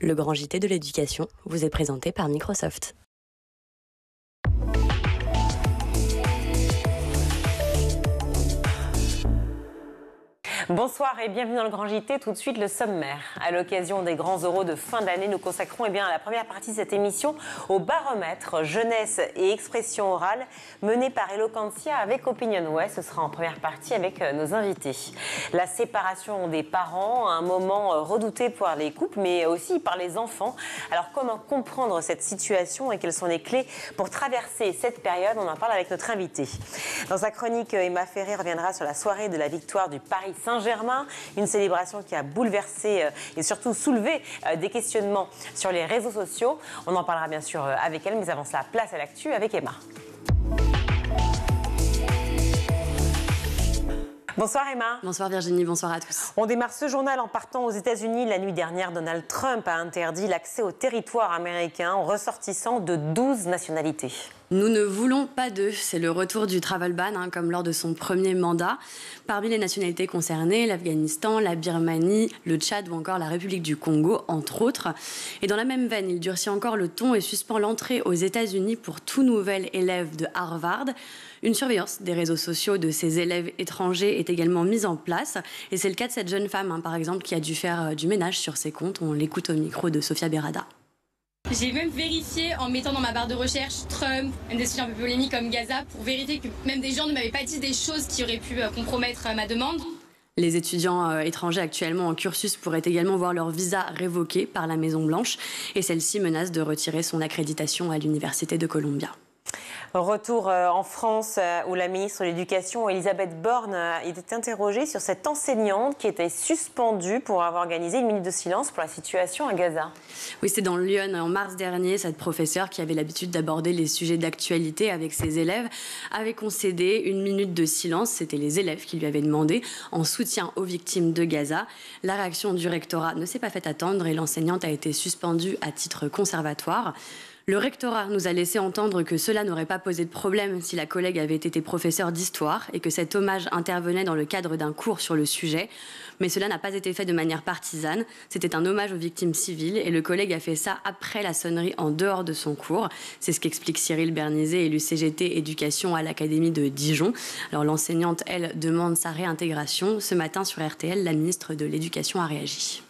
Le grand JT de l'éducation vous est présenté par Microsoft. Bonsoir et bienvenue dans le Grand JT. Tout de suite, le sommaire. À l'occasion des grands oraux de fin d'année, nous consacrons la première partie de cette émission au baromètre jeunesse et expression orale mené par Eloquentia avec Opinionway. Ce sera en première partie avec nos invités. La séparation des parents, un moment redouté par les couples, mais aussi par les enfants. Alors, comment comprendre cette situation et quelles sont les clés pour traverser cette période? On en parle avec notre invité. Dans sa chronique, Emma Ferré reviendra sur la soirée de la victoire du Paris Saint-Germain, une célébration qui a bouleversé et surtout soulevé des questionnements sur les réseaux sociaux. On en parlera bien sûr avec elle, mais avant cela, place à l'actu avec Emma. Bonsoir Emma. Bonsoir Virginie, bonsoir à tous. On démarre ce journal en partant aux États-Unis. La nuit dernière, Donald Trump a interdit l'accès au territoire américain aux ressortissants de 12 nationalités. Nous ne voulons pas d'eux. C'est le retour du travel ban, comme lors de son premier mandat. Parmi les nationalités concernées, l'Afghanistan, la Birmanie, le Tchad ou encore la République du Congo, entre autres. Et dans la même veine, il durcit encore le ton et suspend l'entrée aux États-Unis pour tout nouvel élève de Harvard. Une surveillance des réseaux sociaux de ces élèves étrangers est également mise en place. Et c'est le cas de cette jeune femme, par exemple, qui a dû faire du ménage sur ses comptes. On l'écoute au micro de Sofia Berada. J'ai même vérifié en mettant dans ma barre de recherche Trump, même des sujets un peu polémiques comme Gaza, pour vérifier que même des gens ne m'avaient pas dit des choses qui auraient pu compromettre ma demande. Les étudiants étrangers actuellement en cursus pourraient également voir leur visa révoqué par la Maison-Blanche et celle-ci menace de retirer son accréditation à l'Université de Columbia. Retour en France où la ministre de l'Éducation, Elisabeth Borne, était interrogée sur cette enseignante qui était suspendue pour avoir organisé une minute de silence pour la situation à Gaza. Oui, c'est dans Lyon en mars dernier. Cette professeure qui avait l'habitude d'aborder les sujets d'actualité avec ses élèves avait concédé une minute de silence. C'était les élèves qui lui avaient demandé en soutien aux victimes de Gaza. La réaction du rectorat ne s'est pas fait attendre et l'enseignante a été suspendue à titre conservatoire. Le rectorat nous a laissé entendre que cela n'aurait pas posé de problème si la collègue avait été professeure d'histoire et que cet hommage intervenait dans le cadre d'un cours sur le sujet. Mais cela n'a pas été fait de manière partisane. C'était un hommage aux victimes civiles et le collègue a fait ça après la sonnerie en dehors de son cours. C'est ce qu'explique Cyril Bernizet, élu CGT Éducation à l'Académie de Dijon. Alors l'enseignante, elle, demande sa réintégration. Ce matin sur RTL, la ministre de l'Éducation a réagi.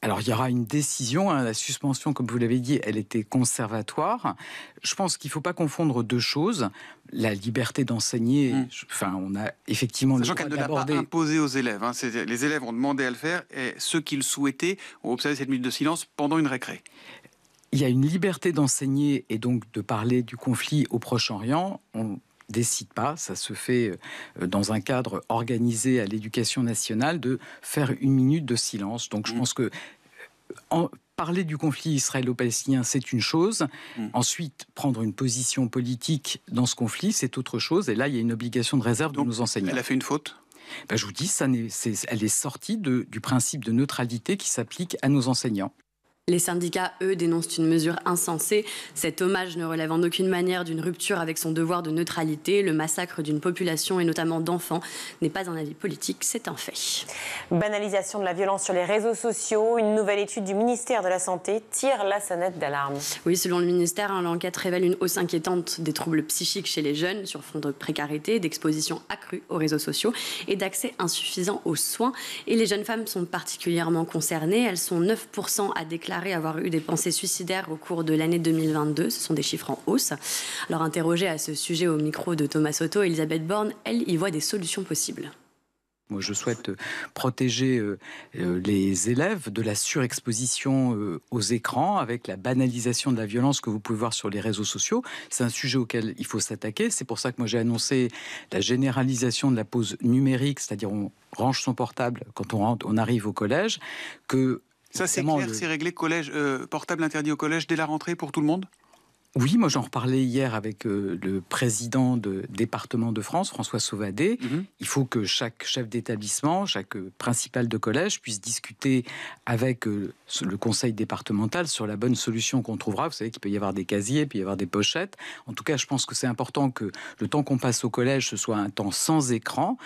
Alors, il y aura une décision. La suspension, comme vous l'avez dit, elle était conservatoire. Je pense qu'il ne faut pas confondre deux choses. La liberté d'enseigner, on a effectivement le droit d'aborder... Sachant qu'elle ne l'a pas imposé aux élèves. Les élèves ont demandé à le faire et ceux qui le souhaitaient ont observé cette minute de silence pendant une récré. Il y a une liberté d'enseigner et donc de parler du conflit au Proche-Orient. On décide pas, ça se fait dans un cadre organisé à l'Éducation nationale, de faire une minute de silence. Donc je pense que parler du conflit israélo-palestinien, c'est une chose. Ensuite, prendre une position politique dans ce conflit, c'est autre chose. Et là, il y a une obligation de réserve de nos enseignants. Elle a fait une faute ? Je vous dis, elle est sortie du principe de neutralité qui s'applique à nos enseignants. Les syndicats, eux, dénoncent une mesure insensée. Cet hommage ne relève en aucune manière d'une rupture avec son devoir de neutralité. Le massacre d'une population, et notamment d'enfants, n'est pas un avis politique, c'est un fait. Banalisation de la violence sur les réseaux sociaux. Une nouvelle étude du ministère de la Santé tire la sonnette d'alarme. Oui, selon le ministère, l'enquête révèle une hausse inquiétante des troubles psychiques chez les jeunes sur fond de précarité, d'exposition accrue aux réseaux sociaux et d'accès insuffisant aux soins. Et les jeunes femmes sont particulièrement concernées. Elles sont 9% à déclarer avoir eu des pensées suicidaires au cours de l'année 2022. Ce sont des chiffres en hausse. Alors, interrogée à ce sujet au micro de Thomas Soto, Elisabeth Borne, elle, y voit des solutions possibles. Moi, je souhaite protéger les élèves de la surexposition aux écrans avec la banalisation de la violence que vous pouvez voir sur les réseaux sociaux. C'est un sujet auquel il faut s'attaquer. C'est pour ça que moi, j'ai annoncé la généralisation de la pause numérique, c'est-à-dire on range son portable quand on arrive au collège, que ça, c'est clair, c'est réglé, portable interdit au collège dès la rentrée pour tout le monde ? Oui, moi j'en reparlais hier avec le président de département de France, François Sauvadet. Il faut que chaque chef d'établissement, chaque principal de collège puisse discuter avec le conseil départemental sur la bonne solution qu'on trouvera. Vous savez qu'il peut y avoir des casiers, puis y avoir des pochettes. En tout cas, je pense que c'est important que le temps qu'on passe au collège, ce soit un temps sans écran.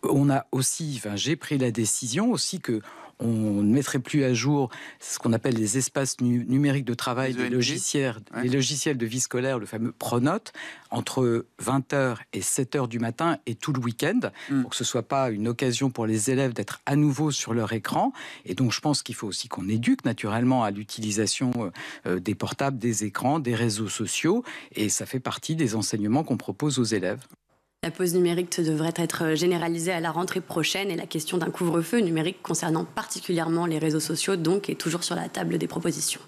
On a aussi, j'ai pris la décision aussi que on ne mettrait plus à jour ce qu'on appelle les espaces numériques de travail des logiciels de vie scolaire, le fameux Pronote, entre 20h et 7h du matin et tout le week-end, pour que ce ne soit pas une occasion pour les élèves d'être à nouveau sur leur écran. Et donc, je pense qu'il faut aussi qu'on éduque naturellement à l'utilisation des portables, des écrans, des réseaux sociaux. Et ça fait partie des enseignements qu'on propose aux élèves. La pause numérique devrait être généralisée à la rentrée prochaine et la question d'un couvre-feu numérique concernant particulièrement les réseaux sociaux donc est toujours sur la table des propositions.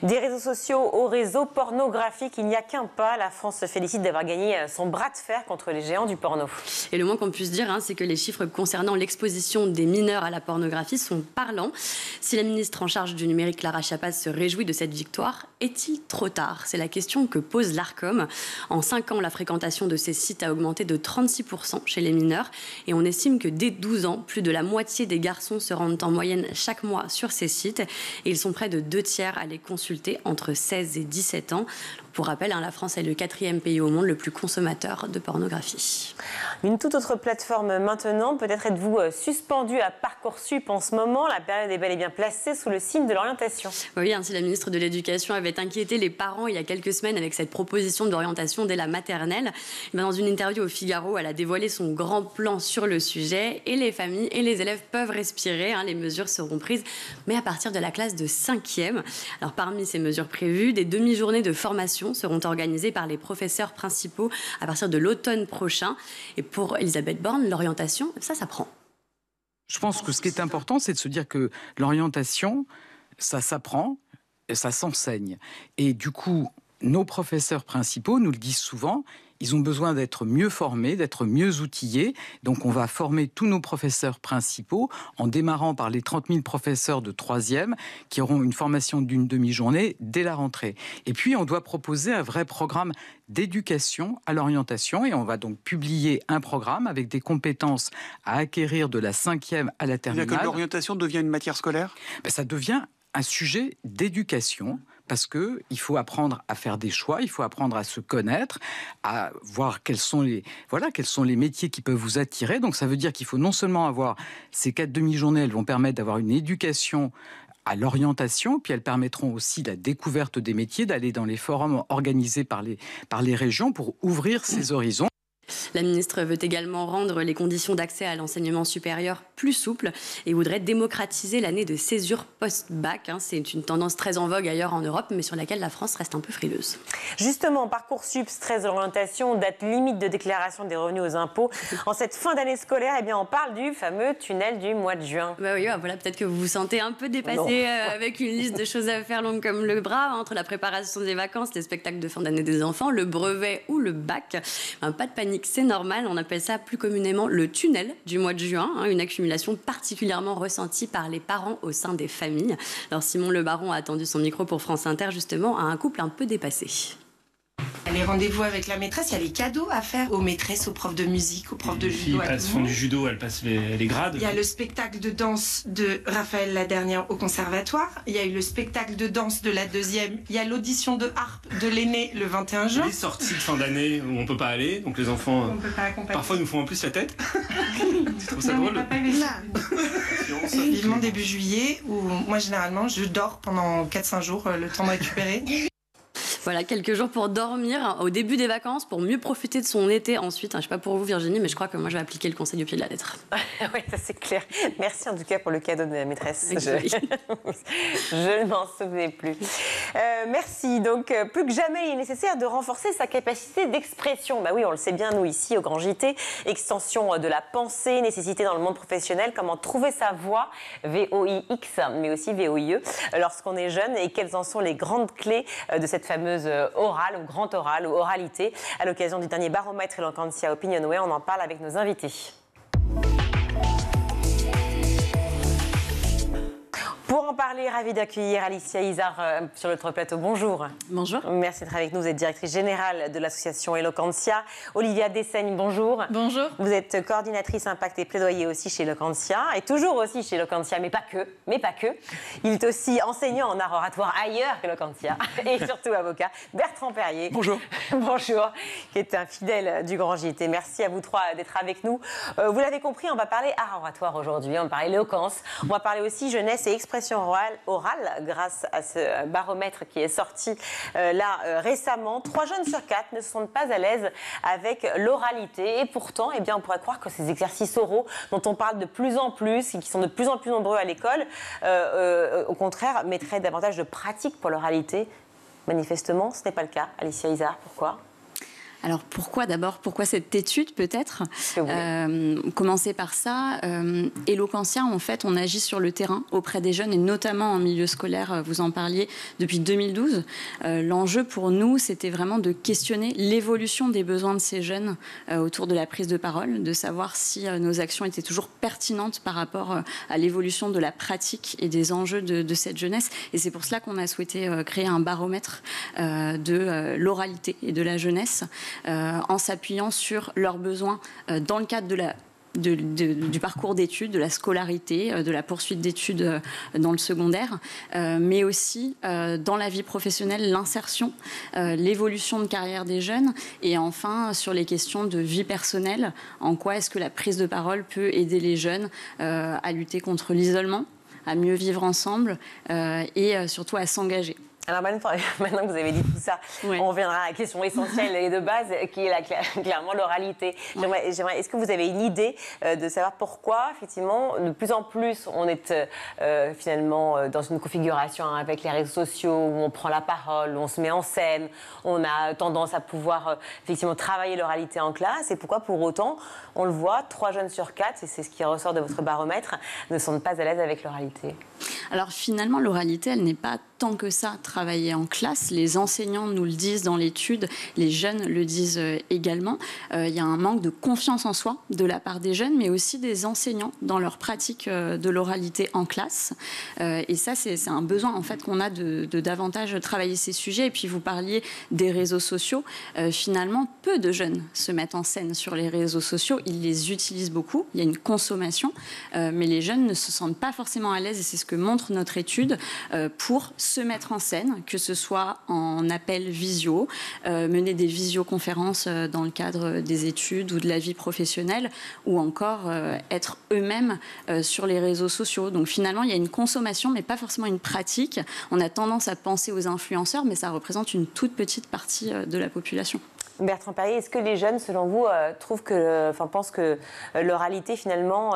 Des réseaux sociaux aux réseaux pornographiques, il n'y a qu'un pas. La France se félicite d'avoir gagné son bras de fer contre les géants du porno. Et le moins qu'on puisse dire, c'est que les chiffres concernant l'exposition des mineurs à la pornographie sont parlants. Si la ministre en charge du numérique, Clara Chiapas, se réjouit de cette victoire, est-il trop tard? C'est la question que pose l'Arcom. En 5 ans, la fréquentation de ces sites a augmenté de 36% chez les mineurs et on estime que dès 12 ans, plus de la moitié des garçons se rendent en moyenne chaque mois sur ces sites et ils sont près de 2/3 à les consulter entre 16 et 17 ans. Pour rappel, la France est le 4e pays au monde le plus consommateur de pornographie. Une toute autre plateforme maintenant, peut-être êtes-vous suspendu à Parcoursup en ce moment. La période est bel et bien placée sous le signe de l'orientation. Oui, ainsi la ministre de l'Éducation avait inquiété les parents il y a quelques semaines avec cette proposition d'orientation dès la maternelle. Dans une interview au Figaro, elle a dévoilé son grand plan sur le sujet et les familles et les élèves peuvent respirer. Les mesures seront prises, mais à partir de la classe de 5e. Alors parmi ces mesures prévues, des demi-journées de formation seront organisées par les professeurs principaux à partir de l'automne prochain. Et pour Elisabeth Borne, l'orientation, ça prend. Je pense que ce qui est important, c'est de se dire que l'orientation, ça s'apprend, ça s'enseigne. Et du coup, nos professeurs principaux nous le disent souvent, ils ont besoin d'être mieux formés, d'être mieux outillés. Donc on va former tous nos professeurs principaux en démarrant par les 30 000 professeurs de 3e qui auront une formation d'une demi-journée dès la rentrée. Et puis on doit proposer un vrai programme d'éducation à l'orientation et on va donc publier un programme avec des compétences à acquérir de la 5e à la terminale. C'est-à-dire que l'orientation devient une matière scolaire ? Ça devient un sujet d'éducation. Parce qu'il faut apprendre à faire des choix, il faut apprendre à se connaître, à voir quels sont les métiers qui peuvent vous attirer. Donc ça veut dire qu'il faut non seulement avoir ces 4 demi-journées, elles vont permettre d'avoir une éducation à l'orientation, puis elles permettront aussi la découverte des métiers, d'aller dans les forums organisés par les régions pour ouvrir ces horizons. La ministre veut également rendre les conditions d'accès à l'enseignement supérieur plus souples et voudrait démocratiser l'année de césure post-bac. C'est une tendance très en vogue ailleurs en Europe, mais sur laquelle la France reste un peu frileuse. Justement, Parcoursup, stress de l'orientation, date limite de déclaration des revenus aux impôts. En cette fin d'année scolaire, on parle du fameux tunnel du mois de juin. Oui, voilà, peut-être que vous vous sentez un peu dépassé avec une liste de choses à faire longue comme le bras, entre la préparation des vacances, les spectacles de fin d'année des enfants, le brevet ou le bac. Pas de panique, c'est normal, on appelle ça plus communément le tunnel du mois de juin, une accumulation particulièrement ressentie par les parents au sein des familles. Alors Simon Le Baron a attendu son micro pour France Inter justement à un couple un peu dépassé. Les rendez-vous avec la maîtresse, il y a les cadeaux à faire aux maîtresses, aux profs de musique, aux profs de judo. Elles font du judo, elles passent les grades. Il y a le spectacle de danse de Raphaël la dernière au conservatoire. Il y a eu le spectacle de danse de la 2e. Il y a l'audition de harpe de l'aîné le 21 juin. Les sorties de fin d'année où on peut pas aller, donc les enfants parfois nous font en plus la tête. Tu trouves ça drôle? Vivement début juillet où moi généralement je dors pendant 4-5 jours, le temps de récupérer. Voilà, quelques jours pour dormir au début des vacances, pour mieux profiter de son été ensuite. Je ne sais pas pour vous Virginie, mais je crois que moi je vais appliquer le conseil au pied de la lettre. Oui, ça c'est clair. Merci en tout cas pour le cadeau de la maîtresse. Je ne m'en souvenais plus. Merci. Donc plus que jamais, il est nécessaire de renforcer sa capacité d'expression. Oui, on le sait bien nous ici au Grand JT. Extension de la pensée, nécessité dans le monde professionnel. Comment trouver sa voix, VOIX, mais aussi VOIE, lorsqu'on est jeune et quelles en sont les grandes clés de cette fameuse orale ou grand oral ou oralité. À l'occasion du dernier baromètre Eloquentia Opinionway, on en parle avec nos invités. Pour en parler, ravi d'accueillir Alicia Izard sur notre plateau. Bonjour. Bonjour. Merci d'être avec nous. Vous êtes directrice générale de l'association Eloquentia. Olivia Dessaigne, bonjour. Bonjour. Vous êtes coordinatrice impact et plaidoyer aussi chez Eloquentia, et toujours aussi chez Eloquentia, mais pas que. Il est aussi enseignant en art oratoire ailleurs qu'Eloquentia, et surtout avocat. Bertrand Perrier. Bonjour. Bonjour, qui est un fidèle du Grand JT. Merci à vous trois d'être avec nous. Vous l'avez compris, on va parler art oratoire aujourd'hui, on va parler éloquence, on va parler aussi jeunesse et expression orale grâce à ce baromètre qui est sorti récemment. 3 jeunes sur 4 ne se sentent pas à l'aise avec l'oralité, et pourtant, eh bien, on pourrait croire que ces exercices oraux dont on parle de plus en plus et qui sont de plus en plus nombreux à l'école, au contraire, mettraient davantage de pratique pour l'oralité. Manifestement, ce n'est pas le cas. Alicia Izard, pourquoi ? Alors pourquoi d'abord ? Pourquoi cette étude peut-être ? Commencer par ça. Eloquentia, en fait, on agit sur le terrain auprès des jeunes et notamment en milieu scolaire, vous en parliez, depuis 2012. L'enjeu pour nous, c'était vraiment de questionner l'évolution des besoins de ces jeunes autour de la prise de parole, de savoir si nos actions étaient toujours pertinentes par rapport à l'évolution de la pratique et des enjeux de cette jeunesse. Et c'est pour cela qu'on a souhaité créer un baromètre de l'oralité et de la jeunesse, en s'appuyant sur leurs besoins dans le cadre du parcours d'études, de la scolarité, de la poursuite d'études dans le secondaire, mais aussi dans la vie professionnelle, l'insertion, l'évolution de carrière des jeunes, et enfin sur les questions de vie personnelle, en quoi est-ce que la prise de parole peut aider les jeunes à lutter contre l'isolement, à mieux vivre ensemble et surtout à s'engager. Alors maintenant que vous avez dit tout ça, oui, on reviendra à la question essentielle et de base, qui est clairement l'oralité. Est-ce que vous avez une idée de savoir pourquoi, effectivement, de plus en plus, on est finalement dans une configuration avec les réseaux sociaux où on prend la parole, où on se met en scène, on a tendance à pouvoir effectivement travailler l'oralité en classe, et pourquoi pour autant, on le voit, 3 jeunes sur 4, et c'est ce qui ressort de votre baromètre, ne sont pas à l'aise avec l'oralité? Alors finalement, l'oralité, elle n'est pas tant que ça travailler en classe. Les enseignants nous le disent dans l'étude, les jeunes le disent également. Il y a un manque de confiance en soi de la part des jeunes, mais aussi des enseignants dans leur pratique de l'oralité en classe. Et ça, c'est un besoin en fait qu'on a de davantage travailler ces sujets. Et puis vous parliez des réseaux sociaux. Finalement, peu de jeunes se mettent en scène sur les réseaux sociaux. Ils les utilisent beaucoup. Il y a une consommation, mais les jeunes ne se sentent pas forcément à l'aise. Et c'est ce que montre notre étude pour se mettre en scène, que ce soit en appel visio, mener des visioconférences dans le cadre des études ou de la vie professionnelle, ou encore être eux-mêmes sur les réseaux sociaux. Donc finalement, il y a une consommation, mais pas forcément une pratique. On a tendance à penser aux influenceurs, mais ça représente une toute petite partie de la population. Bertrand Perrier, est-ce que les jeunes, selon vous, pensent que l'oralité, finalement,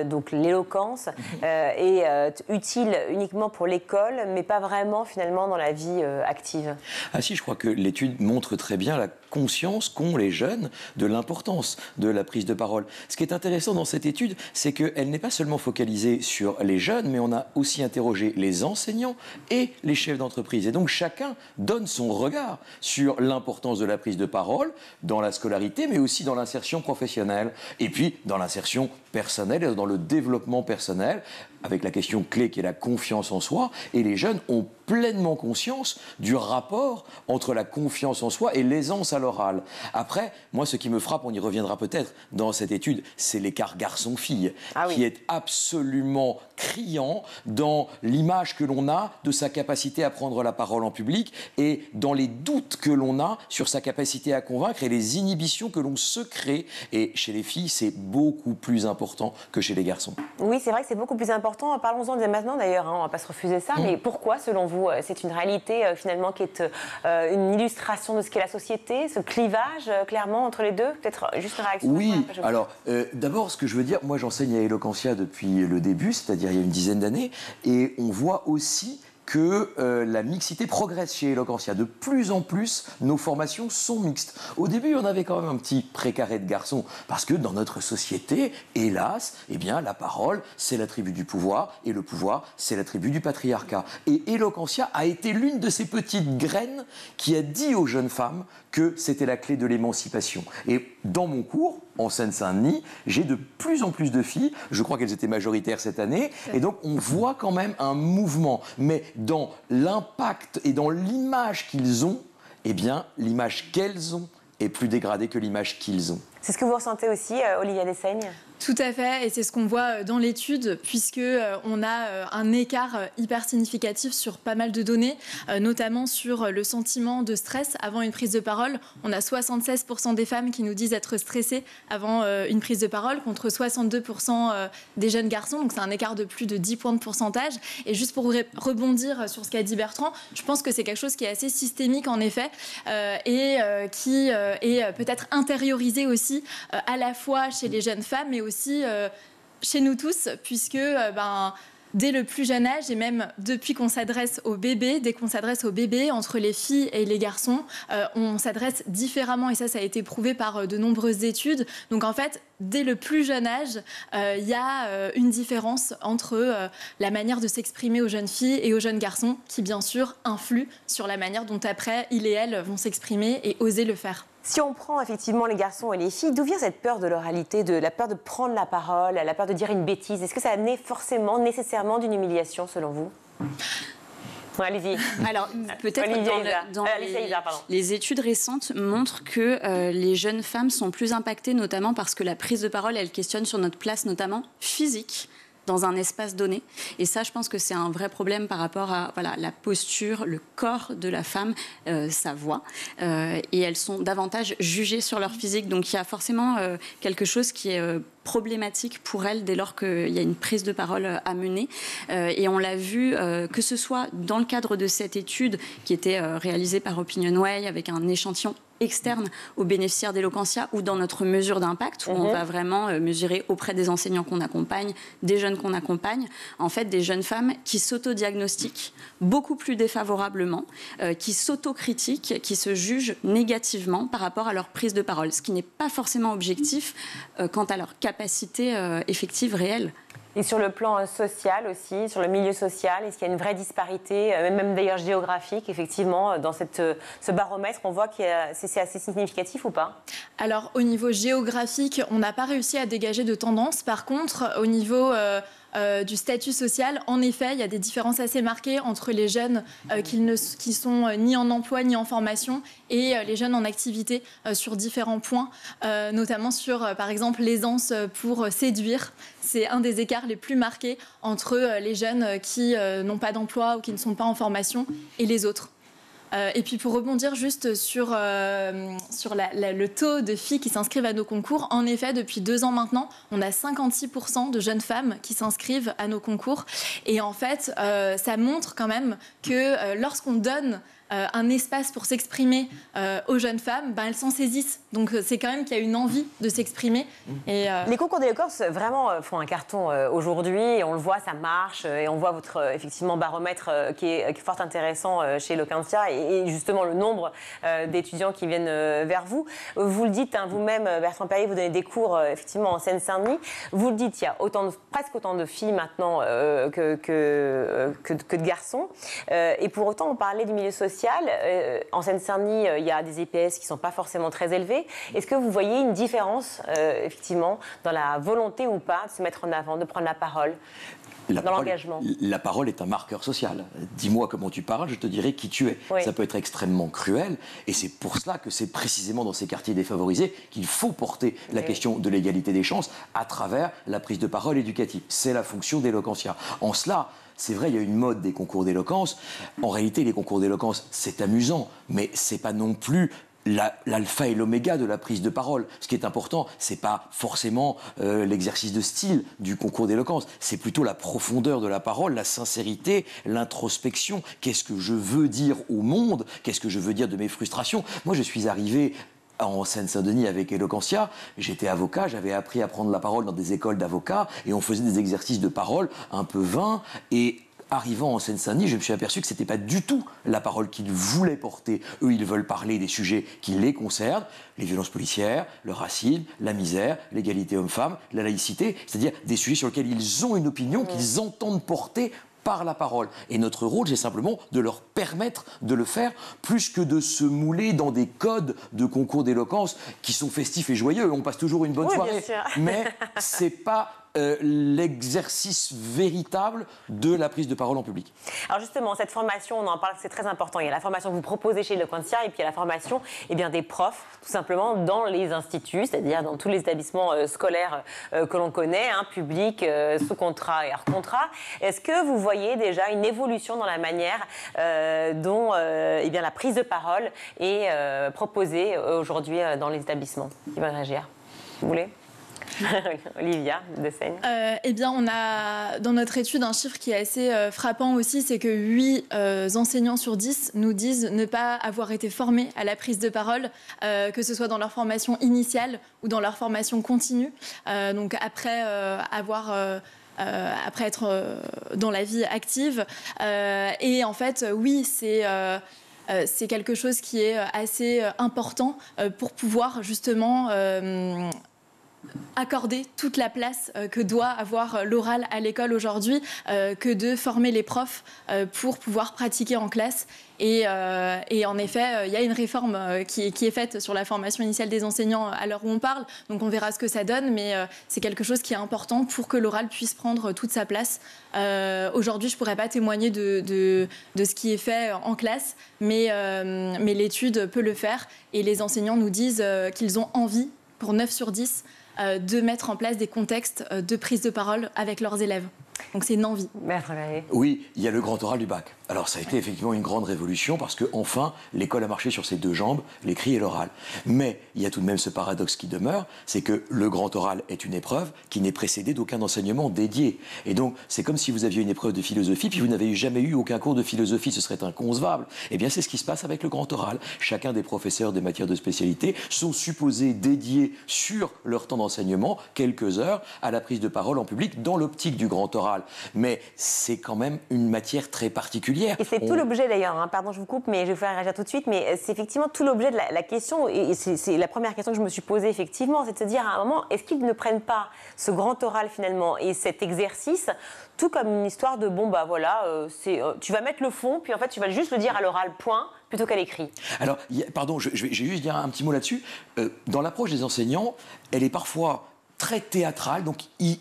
donc l'éloquence, est utile uniquement pour l'école, mais pas vraiment, finalement, dans la vie active? Ah si, je crois que l'étude montre très bien la conscience qu'ont les jeunes de l'importance de la prise de parole. Ce qui est intéressant dans cette étude, c'est qu'elle n'est pas seulement focalisée sur les jeunes, mais on a aussi interrogé les enseignants et les chefs d'entreprise. Et donc chacun donne son regard sur l'importance de la prise de parole dans la scolarité, mais aussi dans l'insertion professionnelle, et puis dans l'insertion personnelle et dans le développement personnel, avec la question clé qui est la confiance en soi. Et les jeunes ont pleinement conscience du rapport entre la confiance en soi et l'aisance à l'oral. Après, moi, ce qui me frappe, on y reviendra peut-être dans cette étude, c'est l'écart garçon-fille, qui est absolument criant dans l'image que l'on a de sa capacité à prendre la parole en public et dans les doutes que l'on a sur sa capacité à convaincre et les inhibitions que l'on se crée. Et chez les filles, c'est beaucoup plus important que chez les garçons. Oui, c'est vrai que c'est beaucoup plus important. Parlons-en dès maintenant d'ailleurs, on ne va pas se refuser ça, mais pourquoi, selon vous, c'est une réalité finalement qui est une illustration de ce qu'est la société, ce clivage clairement entre les deux? Peut-être juste une réaction? Oui, alors d'abord ce que je veux dire, moi j'enseigne à Eloquentia depuis le début, c'est-à-dire il y a une dizaine d'années, et on voit aussi que la mixité progresse chez Eloquentia. De plus en plus, nos formations sont mixtes. Au début, on avait quand même un petit précaré de garçons, parce que dans notre société, hélas, eh bien, la parole, c'est l'attribut du pouvoir, et le pouvoir, c'est l'attribut du patriarcat. Et Eloquentia a été l'une de ces petites graines qui a dit aux jeunes femmes que c'était la clé de l'émancipation. Et dans mon cours, en Seine-Saint-Denis, j'ai de plus en plus de filles, je crois qu'elles étaient majoritaires cette année, et donc on voit quand même un mouvement. Mais dans l'impact et dans l'image qu'ils ont, eh bien, l'image qu'elles ont est plus dégradée que l'image qu'ils ont. C'est ce que vous ressentez aussi, Olivia Dessaigne ? Tout à fait, et c'est ce qu'on voit dans l'étude, puisque on a un écart hyper significatif sur pas mal de données, notamment sur le sentiment de stress avant une prise de parole. On a 76% des femmes qui nous disent être stressées avant une prise de parole, contre 62% des jeunes garçons, donc c'est un écart de plus de 10 points de pourcentage. Et juste pour rebondir sur ce qu'a dit Bertrand, je pense que c'est quelque chose qui est assez systémique en effet, et qui est peut-être intériorisé aussi à la fois chez les jeunes femmes, mais aussi chez nous tous, puisque dès le plus jeune âge, et même depuis qu'on s'adresse aux bébés, dès qu'on s'adresse aux bébés, entre les filles et les garçons, on s'adresse différemment, et ça a été prouvé par de nombreuses études. Donc en fait, dès le plus jeune âge, il y a une différence entre la manière de s'exprimer aux jeunes filles et aux jeunes garçons, qui bien sûr influe sur la manière dont après, ils et elles vont s'exprimer et oser le faire. Si on prend effectivement les garçons et les filles, d'où vient cette peur de l'oralité, de la peur de prendre la parole, la peur de dire une bêtise ? Est-ce que ça naît forcément, nécessairement d'une humiliation selon vous ? Allez-y. Alors, peut-être dans les études récentes montrent que les jeunes femmes sont plus impactées, notamment parce que la prise de parole, elle questionne sur notre place, notamment physique, dans un espace donné. Et ça, je pense que c'est un vrai problème par rapport à la posture, le corps de la femme, sa voix. Et elles sont davantage jugées sur leur physique. Donc il y a forcément quelque chose qui est problématique pour elles dès lors qu'il y a une prise de parole à mener. Et on l'a vu, que ce soit dans le cadre de cette étude qui était réalisée par Opinionway avec un échantillon externe aux bénéficiaires d'Eloquentia ou dans notre mesure d'impact où on va vraiment mesurer auprès des enseignants qu'on accompagne, des jeunes qu'on accompagne, en fait des jeunes femmes qui s'autodiagnostiquent beaucoup plus défavorablement, qui s'autocritiquent, qui se jugent négativement par rapport à leur prise de parole, ce qui n'est pas forcément objectif quant à leur capacité effective réelle. Et sur le plan social aussi, sur le milieu social, est-ce qu'il y a une vraie disparité, même d'ailleurs géographique, effectivement, dans ce baromètre, on voit que c'est assez significatif ou pas ? Alors, au niveau géographique, on n'a pas réussi à dégager de tendance. Par contre, au niveau du statut social, en effet, il y a des différences assez marquées entre les jeunes qui sont ni en emploi ni en formation et les jeunes en activité sur différents points, notamment sur, par exemple, l'aisance pour séduire. C'est un des écarts les plus marqués entre les jeunes qui n'ont pas d'emploi ou qui ne sont pas en formation et les autres. Et puis pour rebondir juste sur le taux de filles qui s'inscrivent à nos concours, en effet, depuis 2 ans maintenant, on a 56% de jeunes femmes qui s'inscrivent à nos concours. Et en fait, ça montre quand même que lorsqu'on donne un espace pour s'exprimer aux jeunes femmes, elles s'en saisissent. Donc c'est quand même qu'il y a une envie de s'exprimer. Et, Les concours d'Eloquence vraiment font un carton aujourd'hui, et on le voit, ça marche, et on voit votre effectivement baromètre qui est fort intéressant chez Eloquentia, et justement le nombre d'étudiants qui viennent vers vous. Vous le dites vous-même, Bertrand Perrier, vous donnez des cours effectivement en Seine-Saint-Denis. Vous le dites, il y a presque autant de filles maintenant que de garçons. Et pour autant, on parlait du milieu social. En Seine-Saint-Denis, il y a des EPS qui ne sont pas forcément très élevés. Est-ce que vous voyez une différence, effectivement, dans la volonté ou pas de se mettre en avant, de prendre la parole ? L'engagement. La parole est un marqueur social. Dis-moi comment tu parles, je te dirai qui tu es. Oui. Ça peut être extrêmement cruel, et c'est pour cela que c'est précisément dans ces quartiers défavorisés qu'il faut porter la question de l'égalité des chances à travers la prise de parole éducative. C'est la fonction d'Eloquentia. En cela, c'est vrai, il y a une mode des concours d'éloquence. En réalité, les concours d'éloquence, c'est amusant, mais c'est pas non plus l'alpha et l'oméga de la prise de parole. Ce qui est important, c'est pas forcément l'exercice de style du concours d'éloquence, c'est plutôt la profondeur de la parole, la sincérité, l'introspection. Qu'est-ce que je veux dire au monde ? Qu'est-ce que je veux dire de mes frustrations ? Moi, je suis arrivé en Seine-Saint-Denis avec Eloquentia, j'étais avocat, j'avais appris à prendre la parole dans des écoles d'avocats, et on faisait des exercices de parole un peu vains, et arrivant en Seine-Saint-Denis, je me suis aperçu que ce n'était pas du tout la parole qu'ils voulaient porter. Eux, ils veulent parler des sujets qui les concernent, les violences policières, le racisme, la misère, l'égalité homme-femme, la laïcité, c'est-à-dire des sujets sur lesquels ils ont une opinion qu'ils entendent porter par la parole. Et notre rôle, c'est simplement de leur permettre de le faire, plus que de se mouler dans des codes de concours d'éloquence qui sont festifs et joyeux. On passe toujours une bonne soirée, mais c'est pas l'exercice véritable de la prise de parole en public. Alors justement, cette formation, on en parle, c'est très important. Il y a la formation que vous proposez chez Eloquentia et puis il y a la formation des profs, tout simplement, dans les instituts, c'est-à-dire dans tous les établissements scolaires que l'on connaît, publics, sous contrat et hors contrat. Est-ce que vous voyez déjà une évolution dans la manière dont la prise de parole est proposée aujourd'hui dans les établissements? Qui va réagir? Vous voulez? Olivia de Seigne. On a dans notre étude un chiffre qui est assez frappant aussi, c'est que 8 enseignants sur 10 nous disent ne pas avoir été formés à la prise de parole, que ce soit dans leur formation initiale ou dans leur formation continue. Donc après être dans la vie active. Et en fait, oui, c'est quelque chose qui est assez important pour pouvoir justement accorder toute la place que doit avoir l'oral à l'école aujourd'hui, que de former les profs pour pouvoir pratiquer en classe. Et en effet, il y a une réforme qui est faite sur la formation initiale des enseignants à l'heure où on parle. Donc on verra ce que ça donne, mais c'est quelque chose qui est important pour que l'oral puisse prendre toute sa place. Aujourd'hui, je ne pourrais pas témoigner de ce qui est fait en classe, mais l'étude peut le faire. Et les enseignants nous disent qu'ils ont envie, pour 9 sur 10, de mettre en place des contextes de prise de parole avec leurs élèves. Donc c'est une envie. Oui, il y a le grand oral du bac. Alors ça a été effectivement une grande révolution parce que enfin l'école a marché sur ses deux jambes, l'écrit et l'oral. Mais il y a tout de même ce paradoxe qui demeure, c'est que le grand oral est une épreuve qui n'est précédée d'aucun enseignement dédié. Et donc c'est comme si vous aviez une épreuve de philosophie puis vous n'avez jamais eu aucun cours de philosophie, ce serait inconcevable. Eh bien c'est ce qui se passe avec le grand oral. Chacun des professeurs des matières de spécialité sont supposés dédier sur leur temps d'enseignement quelques heures à la prise de parole en public dans l'optique du grand oral. Mais c'est quand même une matière très particulière. Et c'est tout l'objet d'ailleurs, pardon je vous coupe, mais je vais vous faire réagir tout de suite, mais c'est effectivement tout l'objet de la question, et c'est la première question que je me suis posée effectivement, c'est de se dire à un moment, est-ce qu'ils ne prennent pas ce grand oral finalement et cet exercice tout comme une histoire de tu vas mettre le fond, puis en fait tu vas juste le dire à l'oral, point, plutôt qu'à l'écrit. Alors, pardon, je vais juste dire un petit mot là-dessus. Dans l'approche des enseignants, elle est parfois très théâtrale, donc ils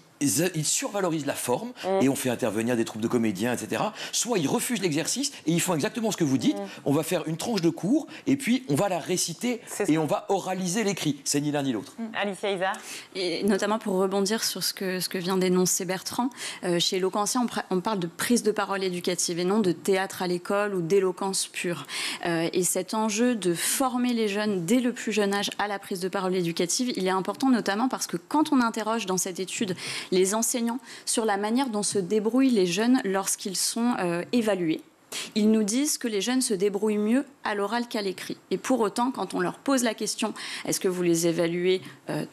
survalorisent la forme et on fait intervenir des troupes de comédiens, etc. Soit ils refusent l'exercice et ils font exactement ce que vous dites. On va faire une tranche de cours et puis on va la réciter et on va oraliser l'écrit. C'est ni l'un ni l'autre. Alicia Isard. Et notamment pour rebondir sur ce que vient d'énoncer Bertrand, chez Eloquentia, on parle de prise de parole éducative et non de théâtre à l'école ou d'éloquence pure. Et cet enjeu de former les jeunes dès le plus jeune âge à la prise de parole éducative, il est important notamment parce que quand on interroge dans cette étude les enseignants sur la manière dont se débrouillent les jeunes lorsqu'ils sont évalués, ils nous disent que les jeunes se débrouillent mieux à l'oral qu'à l'écrit. Et pour autant, quand on leur pose la question « est-ce que vous les évaluez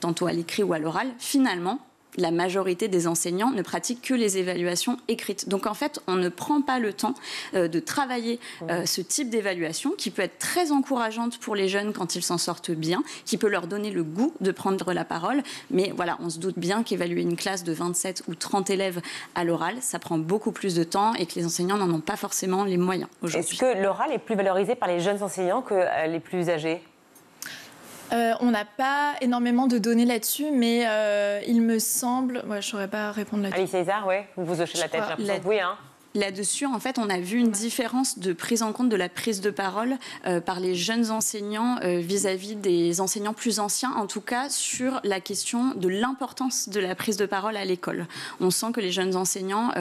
tantôt à l'écrit ou à l'oral ?», finalement, la majorité des enseignants ne pratiquent que les évaluations écrites. Donc en fait, on ne prend pas le temps de travailler ce type d'évaluation qui peut être très encourageante pour les jeunes quand ils s'en sortent bien, qui peut leur donner le goût de prendre la parole. Mais voilà, on se doute bien qu'évaluer une classe de 27 ou 30 élèves à l'oral, ça prend beaucoup plus de temps et que les enseignants n'en ont pas forcément les moyens aujourd'hui. Est-ce que l'oral est plus valorisé par les jeunes enseignants que les plus âgés ? On n'a pas énormément de données là-dessus, mais il me semble... je ne saurais pas répondre là-dessus. Alice César, oui, vous hochez la tête, j'ai l'impression que oui, Là-dessus, en fait, on a vu une différence de prise en compte de la prise de parole par les jeunes enseignants vis-à-vis des enseignants plus anciens, en tout cas sur la question de l'importance de la prise de parole à l'école. On sent que les jeunes enseignants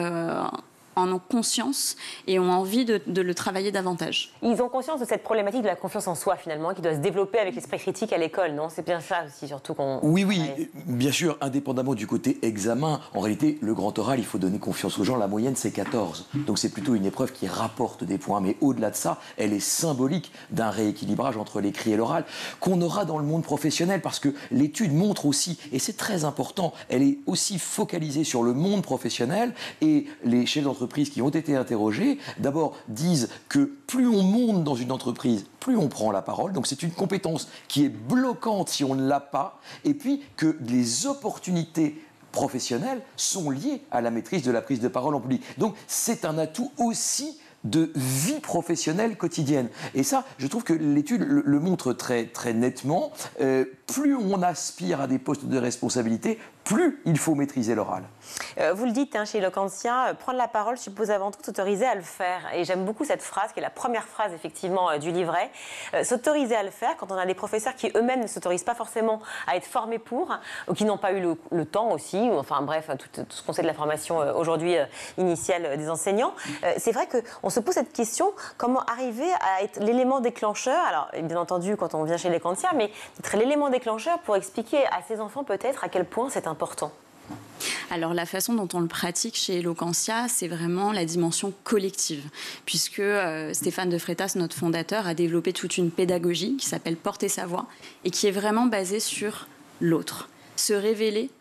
en ont conscience et ont envie de le travailler davantage. Ils ont conscience de cette problématique de la confiance en soi, finalement, qui doit se développer avec l'esprit critique à l'école, non ? C'est bien ça aussi, surtout qu'on... Oui, bien sûr, indépendamment du côté examen. En réalité, le grand oral, il faut donner confiance aux gens. La moyenne, c'est 14. Donc c'est plutôt une épreuve qui rapporte des points. Mais au-delà de ça, elle est symbolique d'un rééquilibrage entre l'écrit et l'oral qu'on aura dans le monde professionnel, parce que l'étude montre aussi, et c'est très important, elle est aussi focalisée sur le monde professionnel et les chefs d'entreprise entreprises qui ont été interrogées, d'abord disent que plus on monte dans une entreprise, plus on prend la parole. Donc c'est une compétence qui est bloquante si on ne l'a pas. Et puis que les opportunités professionnelles sont liées à la maîtrise de la prise de parole en public. Donc c'est un atout aussi de vie professionnelle quotidienne. Et ça, je trouve que l'étude le montre très, très nettement. Plus on aspire à des postes de responsabilité, plus il faut maîtriser l'oral. Vous le dites chez Eloquentia, prendre la parole suppose avant tout s'autoriser à le faire. Et j'aime beaucoup cette phrase, qui est la première phrase effectivement du livret. S'autoriser à le faire quand on a des professeurs qui eux-mêmes ne s'autorisent pas forcément à être formés pour, ou qui n'ont pas eu le temps aussi, ou enfin bref, tout ce qu'on sait de la formation aujourd'hui initiale des enseignants. C'est vrai qu'on se pose cette question, comment arriver à être l'élément déclencheur, alors bien entendu quand on vient chez Eloquentia, mais être l'élément déclencheur pour expliquer à ses enfants peut-être à quel point c'est important. Alors la façon dont on le pratique chez Eloquentia, c'est vraiment la dimension collective, puisque Stéphane de Freitas, notre fondateur, a développé toute une pédagogie qui s'appelle Porter sa voix et qui est vraiment basée sur l'autre. Se révéler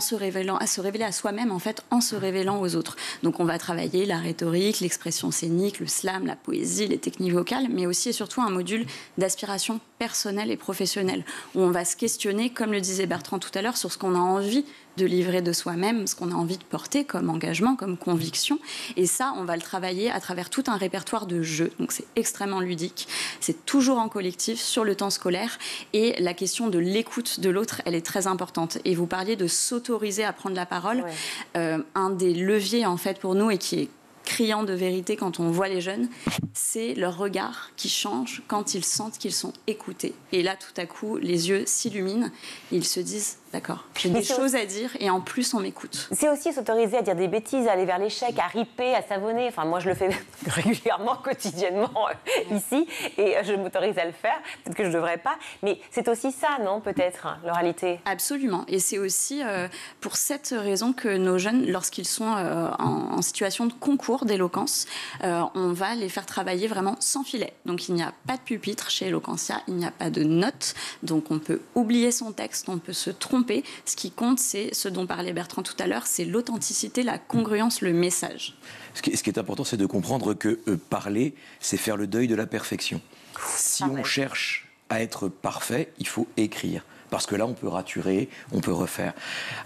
se révéler à soi-même en fait en se révélant aux autres. Donc on va travailler la rhétorique, l'expression scénique, le slam, la poésie, les techniques vocales, mais aussi et surtout un module d'aspiration personnelle et professionnelle où on va se questionner, comme le disait Bertrand tout à l'heure, sur ce qu'on a envie de livrer de soi-même, ce qu'on a envie de porter comme engagement, comme conviction. Et ça, on va le travailler à travers tout un répertoire de jeux. Donc c'est extrêmement ludique. C'est toujours en collectif, sur le temps scolaire. Et la question de l'écoute de l'autre, elle est très importante. Et vous parliez de s'autoriser à prendre la parole. Ouais. Un des leviers, en fait, pour nous, et qui est criant de vérité quand on voit les jeunes, c'est leur regard qui change quand ils sentent qu'ils sont écoutés. Et là, tout à coup, les yeux s'illuminent et ils se disent « D'accord, j'ai des choses à dire et en plus, on m'écoute. » C'est aussi s'autoriser à dire des bêtises, à aller vers l'échec, à riper, à savonner. Enfin, moi, je le fais régulièrement, quotidiennement ici et je m'autorise à le faire. Peut-être que je ne devrais pas. Mais c'est aussi ça, non, peut-être, l'oralité? Absolument. Et c'est aussi pour cette raison que nos jeunes, lorsqu'ils sont en situation de concours d'éloquence, on va les faire travailler vraiment sans filet. Donc il n'y a pas de pupitre chez Eloquentia, il n'y a pas de notes, donc on peut oublier son texte, on peut se tromper. Ce qui compte, c'est ce dont parlait Bertrand tout à l'heure, c'est l'authenticité, la congruence, le message. Ce qui est important, c'est de comprendre que parler, c'est faire le deuil de la perfection. Si on cherche à être parfait, il faut écrire. Parce que là, on peut raturer, on peut refaire.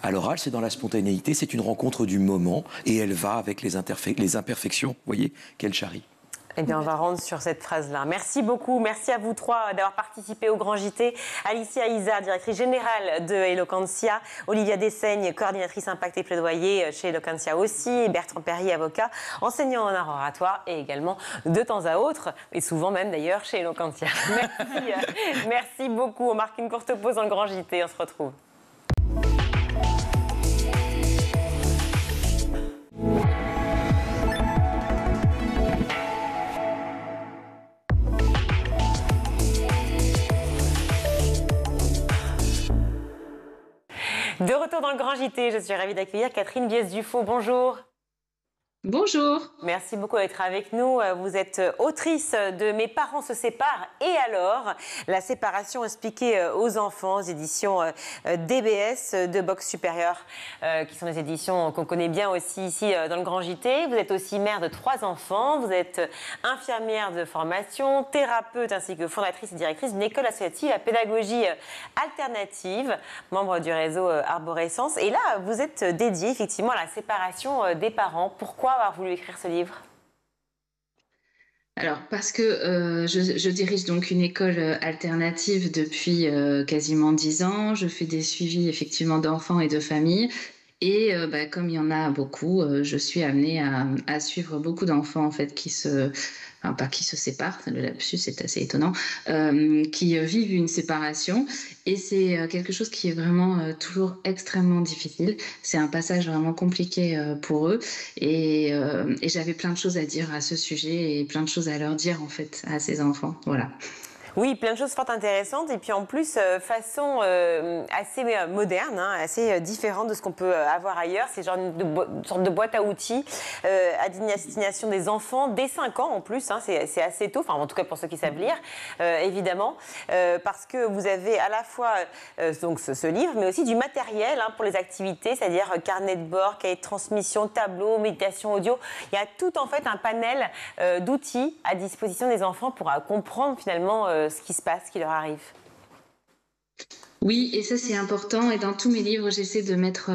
À l'oral, c'est dans la spontanéité, c'est une rencontre du moment et elle va avec les imperfections, vous voyez, qu'elle charrie. Eh bien, on va rendre sur cette phrase-là. Merci beaucoup. Merci à vous trois d'avoir participé au Grand JT. Alicia Isa, directrice générale de Eloquentia. Olivia Dessaignes, coordinatrice impact et plaidoyer chez Eloquentia aussi. Et Bertrand Perry, avocat, enseignant en art oratoire et également de temps à autre, et souvent même d'ailleurs chez Eloquentia. Merci. Merci beaucoup. On marque une courte pause dans le Grand JT. On se retrouve. De retour dans le Grand JT, je suis ravie d'accueillir Catherine Bies-Dufaux. Bonjour. Bonjour. Merci beaucoup d'être avec nous. Vous êtes autrice de Mes parents se séparent et alors, la séparation expliquée aux enfants aux éditions DBS de Box Supérieur, qui sont des éditions qu'on connaît bien aussi ici dans le Grand JT. Vous êtes aussi mère de 3 enfants, vous êtes infirmière de formation, thérapeute ainsi que fondatrice et directrice d'une école associative à pédagogie alternative, membre du réseau Arborescence. Et là, vous êtes dédiée effectivement à la séparation des parents. Pourquoi avoir voulu écrire ce livre? Alors, parce que je dirige donc une école alternative depuis quasiment 10 ans. Je fais des suivis effectivement d'enfants et de familles. Et comme il y en a beaucoup, je suis amenée à suivre beaucoup d'enfants en fait qui se séparent, le lapsus est assez étonnant, qui vivent une séparation. Et c'est quelque chose qui est vraiment toujours extrêmement difficile. C'est un passage vraiment compliqué pour eux. Et j'avais plein de choses à dire à ce sujet et plein de choses à leur dire en fait à ces enfants. Voilà. Oui, plein de choses fort intéressantes et puis en plus façon assez moderne, assez différente de ce qu'on peut avoir ailleurs. C'est genre une sorte de boîte à outils à destination des enfants dès 5 ans en plus. C'est assez tôt, enfin en tout cas pour ceux qui savent lire, évidemment, parce que vous avez à la fois donc ce livre, mais aussi du matériel pour les activités, c'est-à-dire carnet de bord, cahier de transmission, tableau, méditation audio. Il y a tout en fait un panel d'outils à disposition des enfants pour comprendre finalement ce qui se passe, ce qui leur arrive. Oui, et ça c'est important. Et dans tous mes livres, j'essaie de mettre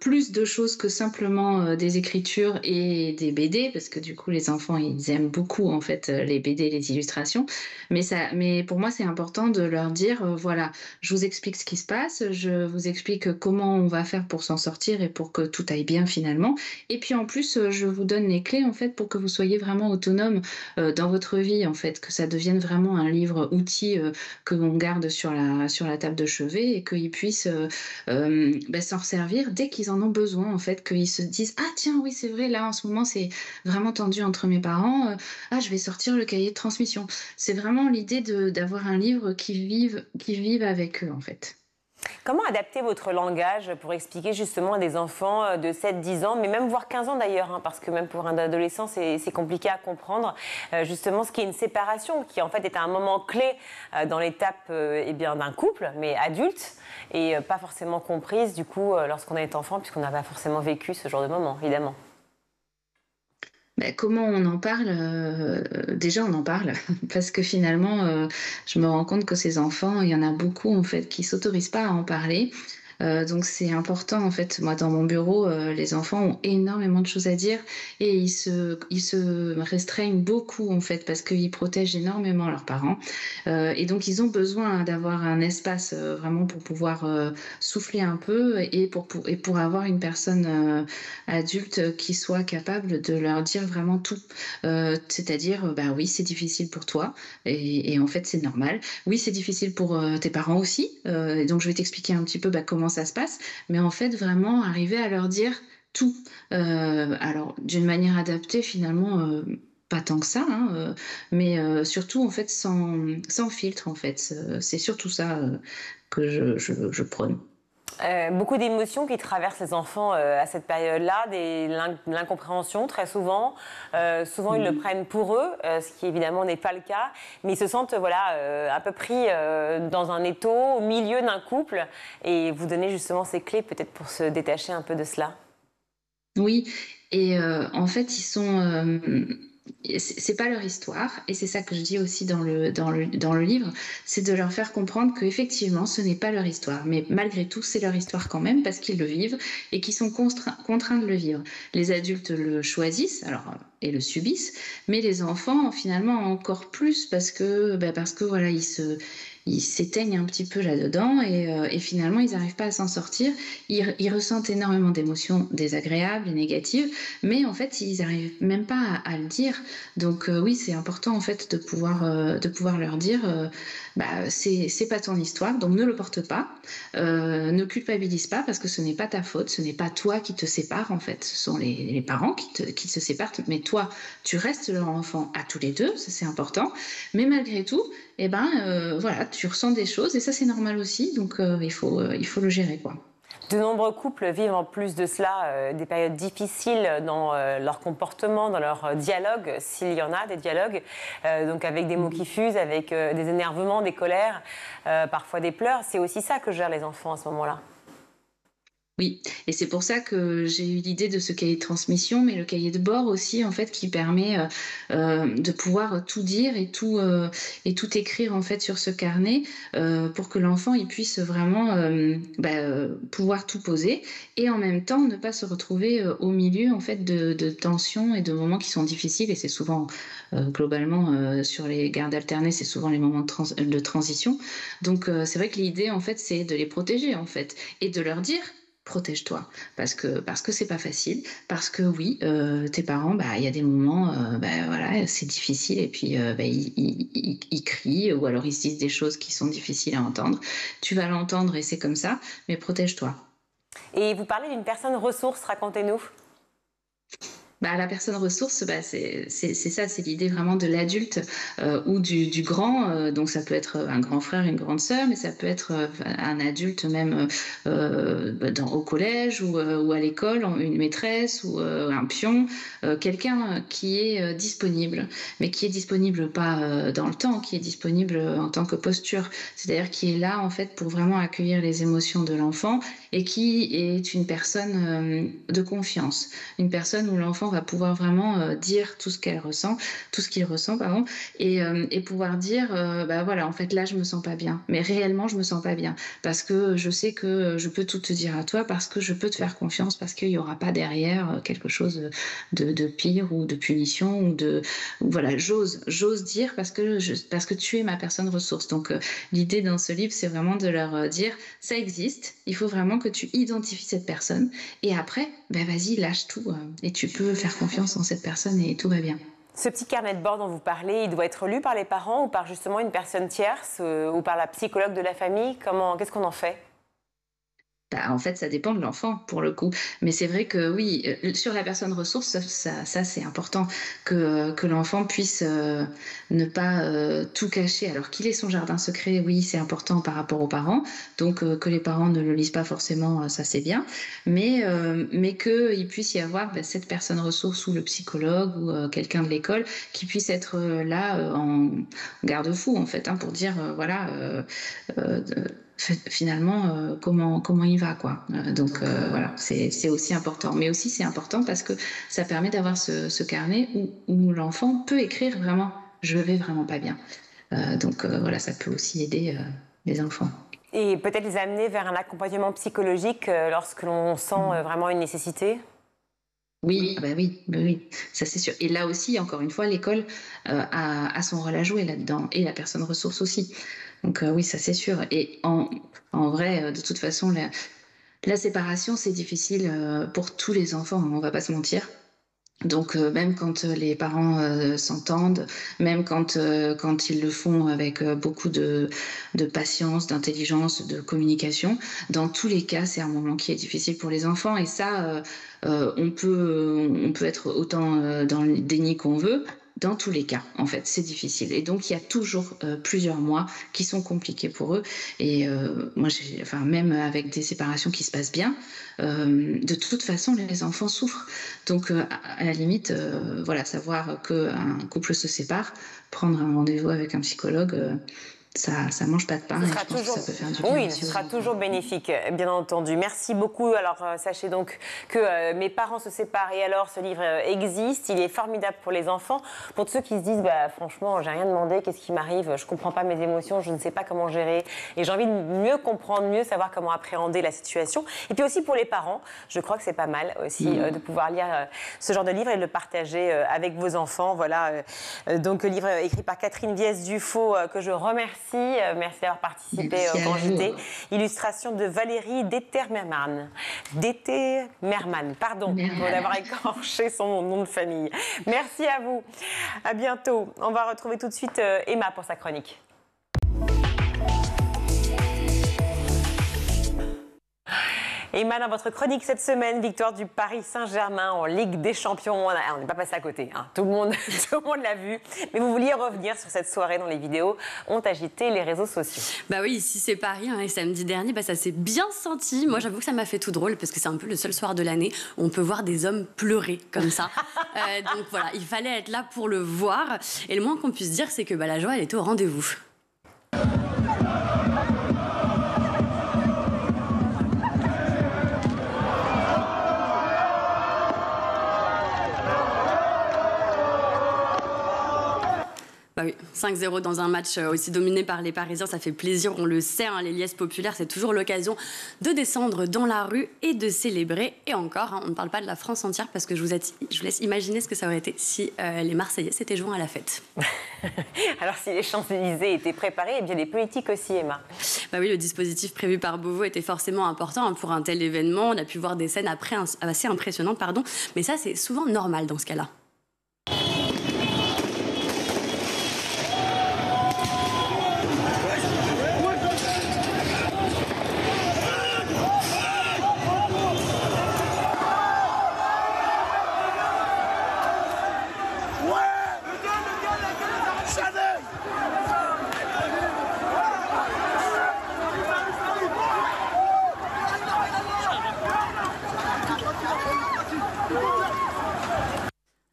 plus de choses que simplement des écritures et des BD, parce que du coup les enfants ils aiment beaucoup en fait les BD, les illustrations. Mais pour moi c'est important de leur dire voilà, je vous explique ce qui se passe, je vous explique comment on va faire pour s'en sortir et pour que tout aille bien finalement. Et puis en plus je vous donne les clés en fait pour que vous soyez vraiment autonome dans votre vie en fait, que ça devienne vraiment un livre outil que l'on garde sur la table de chevet et qu'ils puissent s'en servir dès qu'ils en ont besoin en fait, qu'ils se disent ah tiens oui c'est vrai là en ce moment c'est vraiment tendu entre mes parents, je vais sortir le cahier de transmission. C'est vraiment l'idée d'avoir un livre qui vive avec eux en fait. Comment adapter votre langage pour expliquer justement à des enfants de 7-10 ans, mais même voire 15 ans d'ailleurs, parce que même pour un adolescent, c'est compliqué à comprendre, justement ce qui est une séparation, qui en fait est un moment clé dans l'étape d'un couple, mais adulte, et pas forcément comprise du coup lorsqu'on est enfant, puisqu'on n'a pas forcément vécu ce genre de moment, évidemment. Comment on en parle Déjà, on en parle parce que finalement, je me rends compte que ces enfants, il y en a beaucoup en fait qui s'autorisent pas à en parler. Donc c'est important en fait. Moi dans mon bureau, les enfants ont énormément de choses à dire et ils se restreignent beaucoup en fait parce qu'ils protègent énormément leurs parents et donc ils ont besoin d'avoir un espace vraiment pour pouvoir souffler un peu et pour avoir une personne adulte qui soit capable de leur dire vraiment tout. C'est-à-dire oui c'est difficile pour toi et en fait c'est normal. Oui c'est difficile pour tes parents aussi. Et donc je vais t'expliquer un petit peu comment ça se passe, mais en fait vraiment arriver à leur dire tout. Alors d'une manière adaptée finalement, pas tant que ça, mais surtout en fait sans filtre en fait. C'est surtout ça que je prône. Beaucoup d'émotions qui traversent les enfants à cette période-là, l'incompréhension très souvent. Souvent ils le prennent pour eux, ce qui évidemment n'est pas le cas, mais ils se sentent un peu pris dans un étau, au milieu d'un couple, et vous donnez justement ces clés peut-être pour se détacher un peu de cela. Oui, et en fait ils sont... c'est pas leur histoire et c'est ça que je dis aussi dans le livre, c'est de leur faire comprendre qu'effectivement ce n'est pas leur histoire, mais malgré tout c'est leur histoire quand même parce qu'ils le vivent et qu'ils sont contraints de le vivre. Les adultes le choisissent et le subissent, mais les enfants finalement encore plus parce que voilà ils s'éteignent un petit peu là-dedans et finalement ils n'arrivent pas à s'en sortir. Ils ressentent énormément d'émotions désagréables et négatives, mais en fait ils n'arrivent même pas à le dire. Donc oui c'est important en fait de pouvoir leur dire c'est pas ton histoire, donc ne le porte pas, ne culpabilise pas parce que ce n'est pas ta faute, ce n'est pas toi qui te sépare en fait, ce sont les parents qui se séparent, mais toi tu restes leur enfant à tous les deux, ça c'est important, mais malgré tout tu ressens des choses et ça c'est normal aussi, donc il faut le gérer quoi. De nombreux couples vivent en plus de cela des périodes difficiles dans leur comportement, dans leur dialogue, s'il y en a des dialogues, donc avec des mots qui fusent, avec des énervements, des colères, parfois des pleurs. C'est aussi ça que gèrent les enfants à ce moment-là. Oui, et c'est pour ça que j'ai eu l'idée de ce cahier de transmission, mais le cahier de bord aussi, en fait, qui permet de pouvoir tout dire et tout écrire en fait sur ce carnet pour que l'enfant il puisse vraiment pouvoir tout poser et en même temps ne pas se retrouver au milieu en fait de tensions et de moments qui sont difficiles et c'est souvent globalement sur les gardes alternées, c'est souvent les moments de transition. Donc c'est vrai que l'idée en fait c'est de les protéger en fait et de leur dire protège-toi parce que c'est pas facile, parce que oui tes parents il y a des moments c'est difficile et puis ils crient ou alors ils se disent des choses qui sont difficiles à entendre, tu vas l'entendre et c'est comme ça, mais protège-toi. Et vous parlez d'une personne ressource, racontez-nous. La personne ressource, c'est ça, c'est l'idée vraiment de l'adulte ou du grand. Donc ça peut être un grand frère, une grande sœur, mais ça peut être un adulte même au collège ou à l'école, une maîtresse ou un pion, quelqu'un qui est disponible, mais qui est disponible pas dans le temps, qui est disponible en tant que posture, c'est-à-dire qui est là en fait pour vraiment accueillir les émotions de l'enfant et qui est une personne de confiance, une personne où l'enfant va pouvoir vraiment dire tout ce qu'il ressent, et pouvoir dire voilà, en fait là je me sens pas bien, mais réellement je me sens pas bien parce que je sais que je peux tout te dire à toi, parce que je peux te faire confiance, parce qu'il y aura pas derrière quelque chose de pire ou de punition voilà, j'ose dire parce que tu es ma personne ressource. Donc l'idée dans ce livre, c'est vraiment de leur dire ça existe, il faut vraiment que tu identifies cette personne et après vas-y, lâche tout et tu peux faire confiance en cette personne et tout va bien. Ce petit carnet de bord dont vous parlez, il doit être lu par les parents ou par justement une personne tierce ou par la psychologue de la famille? Qu'est-ce qu'on en fait? En fait, ça dépend de l'enfant, pour le coup. Mais c'est vrai que oui, sur la personne ressource, ça c'est important que l'enfant puisse ne pas tout cacher. Alors qu'il ait son jardin secret, oui, c'est important par rapport aux parents. Donc, que les parents ne le lisent pas forcément, ça c'est bien. Mais qu'il puisse y avoir cette personne ressource ou le psychologue ou quelqu'un de l'école qui puisse être là en garde-fou, en fait, pour dire, voilà... finalement comment il va quoi. Donc voilà, c'est aussi important, mais aussi c'est important parce que ça permet d'avoir ce carnet où l'enfant peut écrire vraiment je vais vraiment pas bien. Donc voilà, ça peut aussi aider les enfants. Et peut-être les amener vers un accompagnement psychologique lorsque l'on sent vraiment une nécessité. Oui, oui, ça c'est sûr. Et là aussi, encore une fois, l'école a son rôle à jouer là-dedans, et la personne ressource aussi. Donc oui, ça c'est sûr. Et en vrai, de toute façon, la séparation, c'est difficile pour tous les enfants, on va pas se mentir. Donc même quand les parents s'entendent, même quand ils le font avec beaucoup de patience, d'intelligence, de communication, dans tous les cas, c'est un moment qui est difficile pour les enfants. Et ça, on peut être autant dans le déni qu'on veut. Dans tous les cas, en fait, c'est difficile. Et donc, il y a toujours plusieurs mois qui sont compliqués pour eux. Et moi, même avec des séparations qui se passent bien, de toute façon, les enfants souffrent. Donc, à la limite, voilà, savoir qu'un couple se sépare, prendre un rendez-vous avec un psychologue... Ça mange pas de pain. Ça peut faire du bien. Oui, ce sera toujours bénéfique, bien entendu. Merci beaucoup. Alors, sachez donc que Mes parents se séparent et alors, ce livre existe. Il est formidable pour les enfants. Pour ceux qui se disent, franchement, j'ai rien demandé, qu'est-ce qui m'arrive? Je comprends pas mes émotions, je ne sais pas comment gérer. Et j'ai envie de mieux comprendre, mieux savoir comment appréhender la situation. Et puis aussi pour les parents, je crois que c'est pas mal aussi de pouvoir lire ce genre de livre et de le partager avec vos enfants. Voilà. Donc, livre écrit par Catherine Viès-Dufaux, que je remercie. Merci d'avoir participé au Grand JT. Illustration de Valérie Determerman. Pardon, pour d'avoir écorché son nom de famille. Merci à vous. À bientôt. On va retrouver tout de suite Emma pour sa chronique. Emma, dans votre chronique cette semaine, victoire du Paris Saint-Germain en Ligue des Champions. On n'est pas passé à côté, tout le monde l'a vu. Mais vous vouliez revenir sur cette soirée dont les vidéos ont agité les réseaux sociaux. Oui, ici c'est Paris, et samedi dernier, ça s'est bien senti. Moi, j'avoue que ça m'a fait tout drôle parce que c'est un peu le seul soir de l'année où on peut voir des hommes pleurer comme ça. Donc voilà, il fallait être là pour le voir. Et le moins qu'on puisse dire, c'est que la joie, elle était au rendez-vous. Oui, 5-0 dans un match aussi dominé par les Parisiens, ça fait plaisir, on le sait, les liesses populaires, c'est toujours l'occasion de descendre dans la rue et de célébrer. Et encore, on ne parle pas de la France entière parce que je vous laisse imaginer ce que ça aurait été si les Marseillais s'étaient joints à la fête. Alors si les Champs-Élysées étaient préparés, et bien les politiques aussi, Emma. Oui, le dispositif prévu par Beauvau était forcément important pour un tel événement. On a pu voir des scènes assez impressionnantes, mais ça c'est souvent normal dans ce cas-là.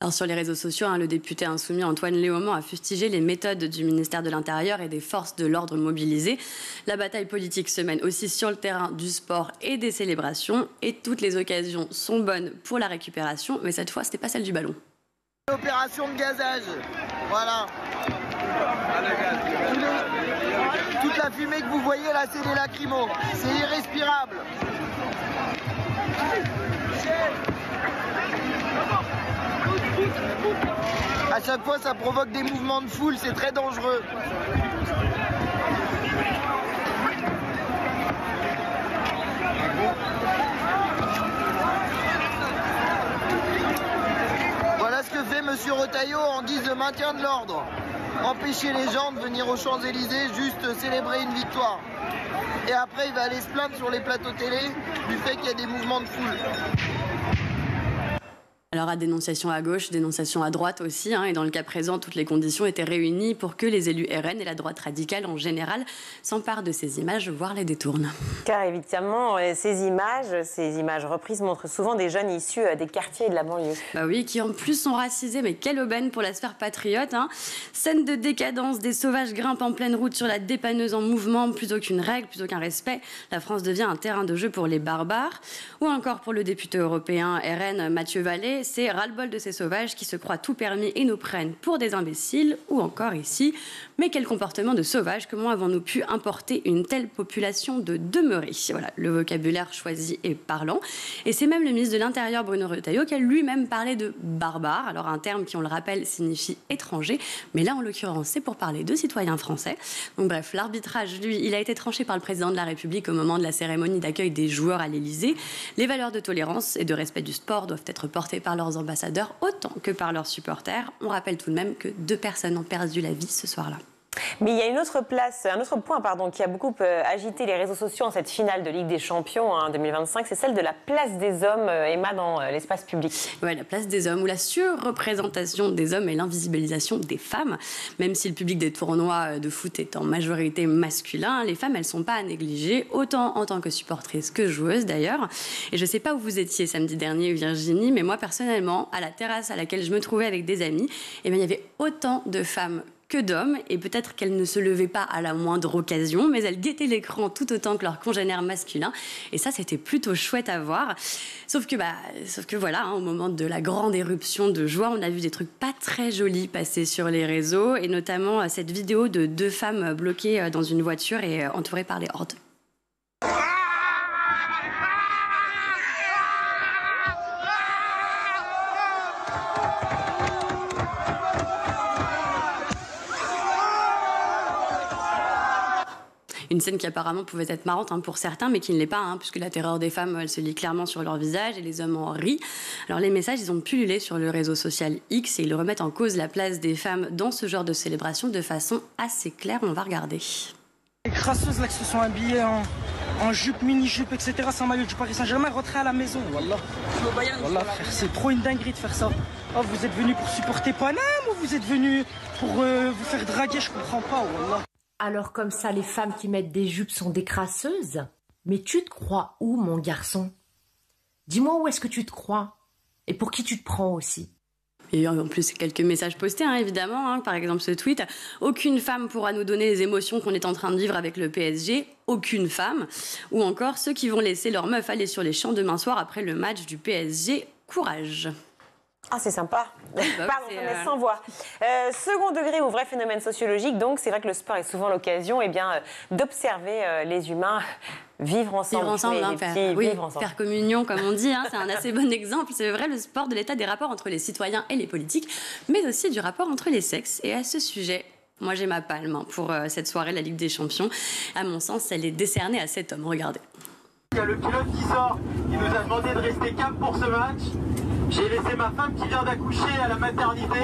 Alors sur les réseaux sociaux, le député insoumis Antoine Léaumont a fustigé les méthodes du ministère de l'Intérieur et des forces de l'ordre mobilisées. La bataille politique se mène aussi sur le terrain du sport et des célébrations. Et toutes les occasions sont bonnes pour la récupération, mais cette fois, ce n'était pas celle du ballon. Opération de gazage, voilà. Toute la fumée que vous voyez là, c'est des lacrymos. C'est irrespirable. À chaque fois, ça provoque des mouvements de foule, c'est très dangereux. Voilà ce que fait Monsieur Retailleau en guise de maintien de l'ordre. Empêcher les gens de venir aux Champs-Élysées juste célébrer une victoire. Et après, il va aller se plaindre sur les plateaux télé du fait qu'il y a des mouvements de foule. Alors à dénonciation à gauche, dénonciation à droite aussi, et dans le cas présent, toutes les conditions étaient réunies pour que les élus RN et la droite radicale en général s'emparent de ces images, voire les détournent. Car évidemment, ces images reprises montrent souvent des jeunes issus des quartiers et de la banlieue. Bah oui, qui en plus sont racisés, mais quelle aubaine pour la sphère patriote. Scène de décadence, des sauvages grimpent en pleine route sur la dépanneuse en mouvement, plutôt qu'une règle, plutôt qu'un respect. La France devient un terrain de jeu pour les barbares. Ou encore pour le député européen RN Mathieu Vallée, c'est ras-le-bol de ces sauvages qui se croient tout permis et nous prennent pour des imbéciles, ou encore ici, mais quel comportement de sauvage, comment avons-nous pu importer une telle population de demeurés? Voilà, le vocabulaire choisi est parlant. Et c'est même le ministre de l'Intérieur, Bruno Retailleau, qui a lui-même parlé de barbares, alors un terme qui, on le rappelle, signifie étranger, mais là, en l'occurrence, c'est pour parler de citoyens français. Donc bref, l'arbitrage, lui, il a été tranché par le président de la République au moment de la cérémonie d'accueil des joueurs à l'Élysée. Les valeurs de tolérance et de respect du sport doivent être portées par leurs ambassadeurs autant que par leurs supporters. On rappelle tout de même que 2 personnes ont perdu la vie ce soir-là. Mais il y a un autre point qui a beaucoup agité les réseaux sociaux en cette finale de Ligue des Champions 2025, c'est celle de la place des hommes, Emma, dans l'espace public. Oui, la place des hommes, ou la surreprésentation des hommes et l'invisibilisation des femmes. Même si le public des tournois de foot est en majorité masculin, les femmes, elles ne sont pas à négliger, autant en tant que supportrices que joueuses d'ailleurs. Et je ne sais pas où vous étiez samedi dernier, Virginie, mais moi personnellement, à la terrasse à laquelle je me trouvais avec des amis, il y avait autant de femmes que d'hommes, et peut-être qu'elles ne se levaient pas à la moindre occasion, mais elles guettaient l'écran tout autant que leurs congénères masculins, et ça c'était plutôt chouette à voir. Sauf que voilà, au moment de la grande éruption de joie, on a vu des trucs pas très jolis passer sur les réseaux, et notamment cette vidéo de 2 femmes bloquées dans une voiture et entourées par les hordes. Une scène qui apparemment pouvait être marrante pour certains, mais qui ne l'est pas, puisque la terreur des femmes, elle se lit clairement sur leur visage et les hommes en rient. Alors les messages, ils ont pullulé sur le réseau social X et ils remettent en cause la place des femmes dans ce genre de célébration de façon assez claire. On va regarder. Les crasseuses là qui se sont habillées en jupe, mini-jupe, etc. sans maillot du Paris Saint-Germain, rentrez à la maison. Wallah, frère, c'est trop une dinguerie de faire ça. Oh, vous êtes venus pour supporter Paname ou vous êtes venus pour vous faire draguer? Je comprends pas, wallah. Alors comme ça, les femmes qui mettent des jupes sont des crasseuses? Mais tu te crois où, mon garçon? Dis-moi où est-ce que tu te crois? Et pour qui tu te prends aussi? Et en plus, quelques messages postés, évidemment. Par exemple, ce tweet. « Aucune femme pourra nous donner les émotions qu'on est en train de vivre avec le PSG. Aucune femme. » Ou encore, ceux qui vont laisser leur meuf aller sur les champs demain soir après le match du PSG. Courage. Ah, c'est sympa. Pardon, mais sans voix. Second degré ou vrai phénomène sociologique, donc c'est vrai que le sport est souvent l'occasion d'observer les humains vivre ensemble. Faire communion, comme on dit, c'est un assez bon exemple. C'est vrai, le sport de l'état des rapports entre les citoyens et les politiques, mais aussi du rapport entre les sexes. Et à ce sujet, moi j'ai ma palme pour cette soirée de la Ligue des Champions. À mon sens, elle est décernée à cet homme. Regardez. Il y a le pilote qui sort, il nous a demandé de rester calme pour ce match. J'ai laissé ma femme qui vient d'accoucher à la maternité.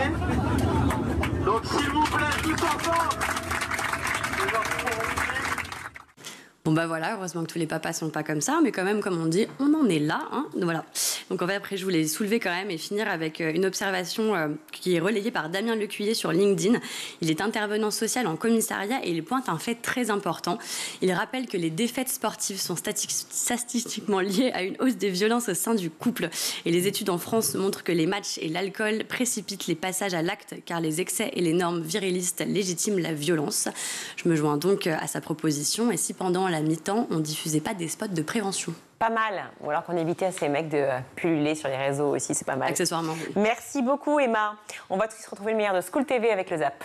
Donc s'il vous plaît, tous ensemble. Bon voilà, heureusement que tous les papas sont pas comme ça, mais quand même, comme on dit, on en est là. Voilà. Donc en fait, après, je voulais soulever quand même et finir avec une observation qui est relayée par Damien Lecuyer sur LinkedIn. Il est intervenant social en commissariat et il pointe un fait très important. Il rappelle que les défaites sportives sont statistiquement liées à une hausse des violences au sein du couple. Et les études en France montrent que les matchs et l'alcool précipitent les passages à l'acte car les excès et les normes virilistes légitiment la violence. Je me joins donc à sa proposition. Et si pendant la mi-temps, on ne diffusait pas des spots de prévention? Pas mal. Ou alors qu'on évitait à ces mecs de pulluler sur les réseaux aussi, c'est pas mal. Accessoirement, oui. Merci beaucoup, Emma. On va tout de suite retrouver le meilleur de School TV avec le Zap.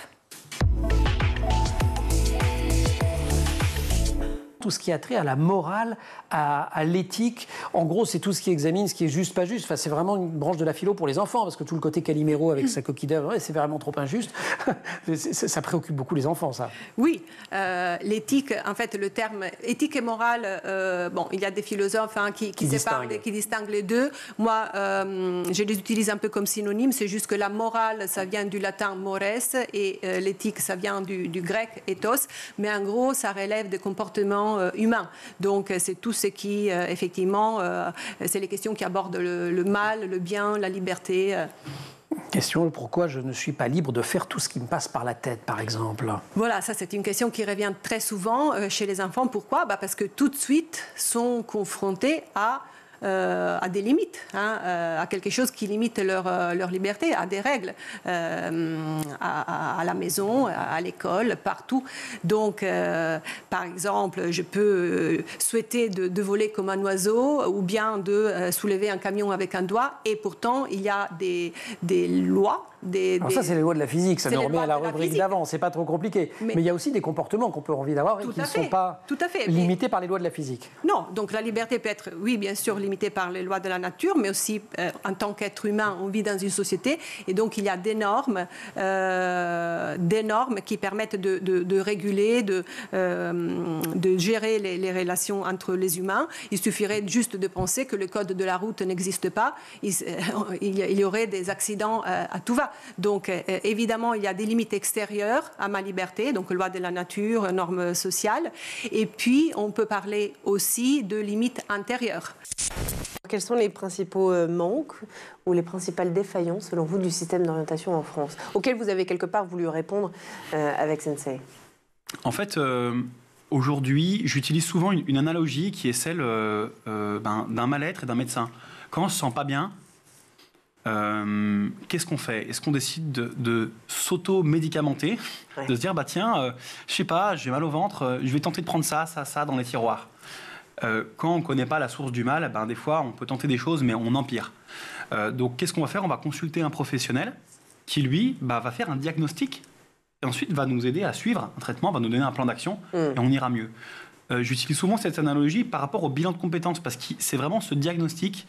Tout ce qui a trait à la morale, à l'éthique. En gros, c'est tout ce qui examine ce qui est juste, pas juste. Enfin, c'est vraiment une branche de la philo pour les enfants, parce que tout le côté Calimero avec sa coquille d'œuvre, c'est vraiment trop injuste. Ça préoccupe beaucoup les enfants, ça. Oui, l'éthique, en fait, le terme éthique et morale, il y a des philosophes qui distinguent les deux. Moi, je les utilise un peu comme synonymes. C'est juste que la morale, ça vient du latin mores, et l'éthique, ça vient du grec ethos. Mais en gros, ça relève des comportements humain. Donc, c'est tout ce qui, effectivement, c'est les questions qui abordent le mal, le bien, la liberté. Question, pourquoi je ne suis pas libre de faire tout ce qui me passe par la tête, par exemple? Voilà, ça c'est une question qui revient très souvent chez les enfants. Pourquoi? Parce que tout de suite sont confrontés à des limites, à quelque chose qui limite leur liberté, à des règles, à la maison, à l'école, partout. Donc, par exemple, je peux souhaiter de voler comme un oiseau ou bien de soulever un camion avec un doigt, et pourtant, il y a des lois. Alors ça, c'est les lois de la physique, ça nous remet à la rubrique d'avant, c'est pas trop compliqué. Mais il y a aussi des comportements qu'on peut envie d'avoir et qui ne sont pas limités par les lois de la physique. Non, donc la liberté peut être, oui, bien sûr, limitée par les lois de la nature, mais aussi en tant qu'être humain, on vit dans une société, et donc il y a des normes qui permettent de réguler, de gérer les relations entre les humains. Il suffirait juste de penser que le code de la route n'existe pas, il y aurait des accidents à tout va. Donc, évidemment, il y a des limites extérieures à ma liberté, donc loi de la nature, normes sociales. Et puis, on peut parler aussi de limites intérieures. Quels sont les principaux manques ou les principales défaillances, selon vous, du système d'orientation en France, auxquels vous avez quelque part voulu répondre avec Sensei? En fait, aujourd'hui, j'utilise souvent une analogie qui est celle d'un mal-être et d'un médecin. Quand on ne se sent pas bien, qu'est-ce qu'on fait? Est-ce qu'on décide de s'auto-médicamenter, de se dire, je sais pas, j'ai mal au ventre, je vais tenter de prendre ça dans les tiroirs. Quand on ne connaît pas la source du mal, des fois, on peut tenter des choses, mais on empire. Donc, qu'est-ce qu'on va faire? On va consulter un professionnel qui, lui, va faire un diagnostic et ensuite va nous aider à suivre un traitement, va nous donner un plan d'action et on ira mieux. J'utilise souvent cette analogie par rapport au bilan de compétences parce que c'est vraiment ce diagnostic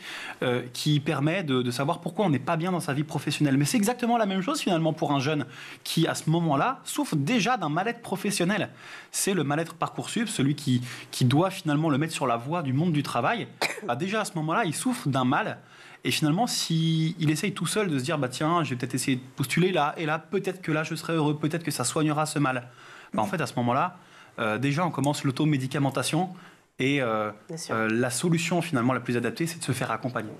qui permet de savoir pourquoi on n'est pas bien dans sa vie professionnelle. Mais c'est exactement la même chose finalement pour un jeune qui, à ce moment-là, souffre déjà d'un mal-être professionnel. C'est le mal-être Parcoursup, celui qui doit finalement le mettre sur la voie du monde du travail. Déjà à ce moment-là, il souffre d'un mal. Et finalement, s'il essaye tout seul de se dire tiens, je vais peut-être essayer de postuler là, et là, peut-être que là, je serai heureux, peut-être que ça soignera ce mal. En fait, à ce moment-là, déjà, on commence l'automédicamentation et la solution finalement la plus adaptée, c'est de se faire accompagner.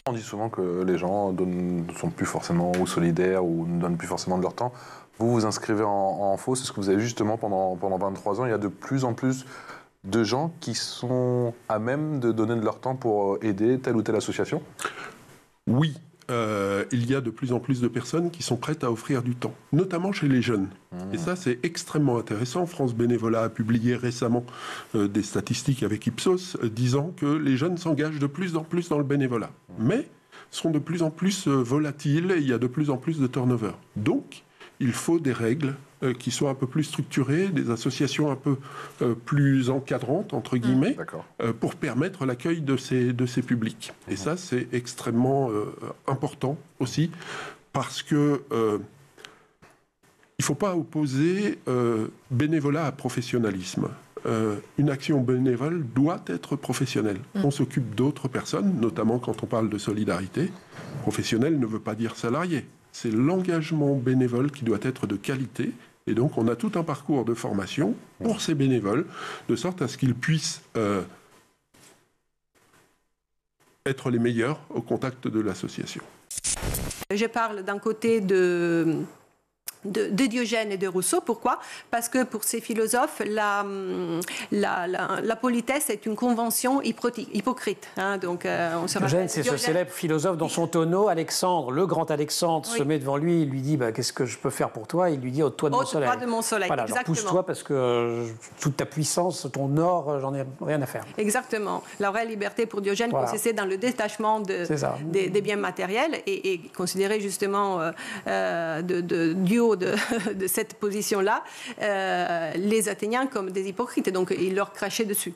On dit souvent que les gens ne sont plus forcément ou solidaires ou ne donnent plus forcément de leur temps. Vous vous inscrivez en faux, c'est ce que vous avez justement pendant 23 ans. Il y a de plus en plus de gens qui sont à même de donner de leur temps pour aider telle ou telle association? Oui. Il y a de plus en plus de personnes qui sont prêtes à offrir du temps, notamment chez les jeunes. Et ça, c'est extrêmement intéressant. France Bénévolat a publié récemment des statistiques avec Ipsos disant que les jeunes s'engagent de plus en plus dans le bénévolat, mais sont de plus en plus volatiles et il y a de plus en plus de turnover. Donc, il faut des règles qui soient un peu plus structurées, des associations un peu plus encadrantes, entre guillemets, pour permettre l'accueil de ces publics. Et ça, c'est extrêmement important aussi, parce que il ne faut pas opposer bénévolat à professionnalisme. Une action bénévole doit être professionnelle. On s'occupe d'autres personnes, notamment quand on parle de solidarité. Professionnel ne veut pas dire salarié. C'est l'engagement bénévole qui doit être de qualité. Et donc, on a tout un parcours de formation pour ces bénévoles, de sorte à ce qu'ils puissent être les meilleurs au contact de l'association. Je parle d'un côté de Diogène et de Rousseau. Pourquoi? Parce que pour ces philosophes, la politesse est une convention hypocrite. Hein, donc, Diogène, c'est ce célèbre philosophe dans son tonneau. Alexandre, le grand Alexandre, se met devant lui. Il lui dit qu'est-ce que je peux faire pour toi? Il lui dit ôte-toi de mon soleil. Ôte-toi de mon soleil. Voilà, pousse-toi parce que toute ta puissance, ton or, j'en ai rien à faire. Exactement. La vraie liberté pour Diogène consistait dans le détachement des biens matériels et considérer justement du haut de cette position-là, les Athéniens comme des hypocrites. Et donc, il leur crachait dessus.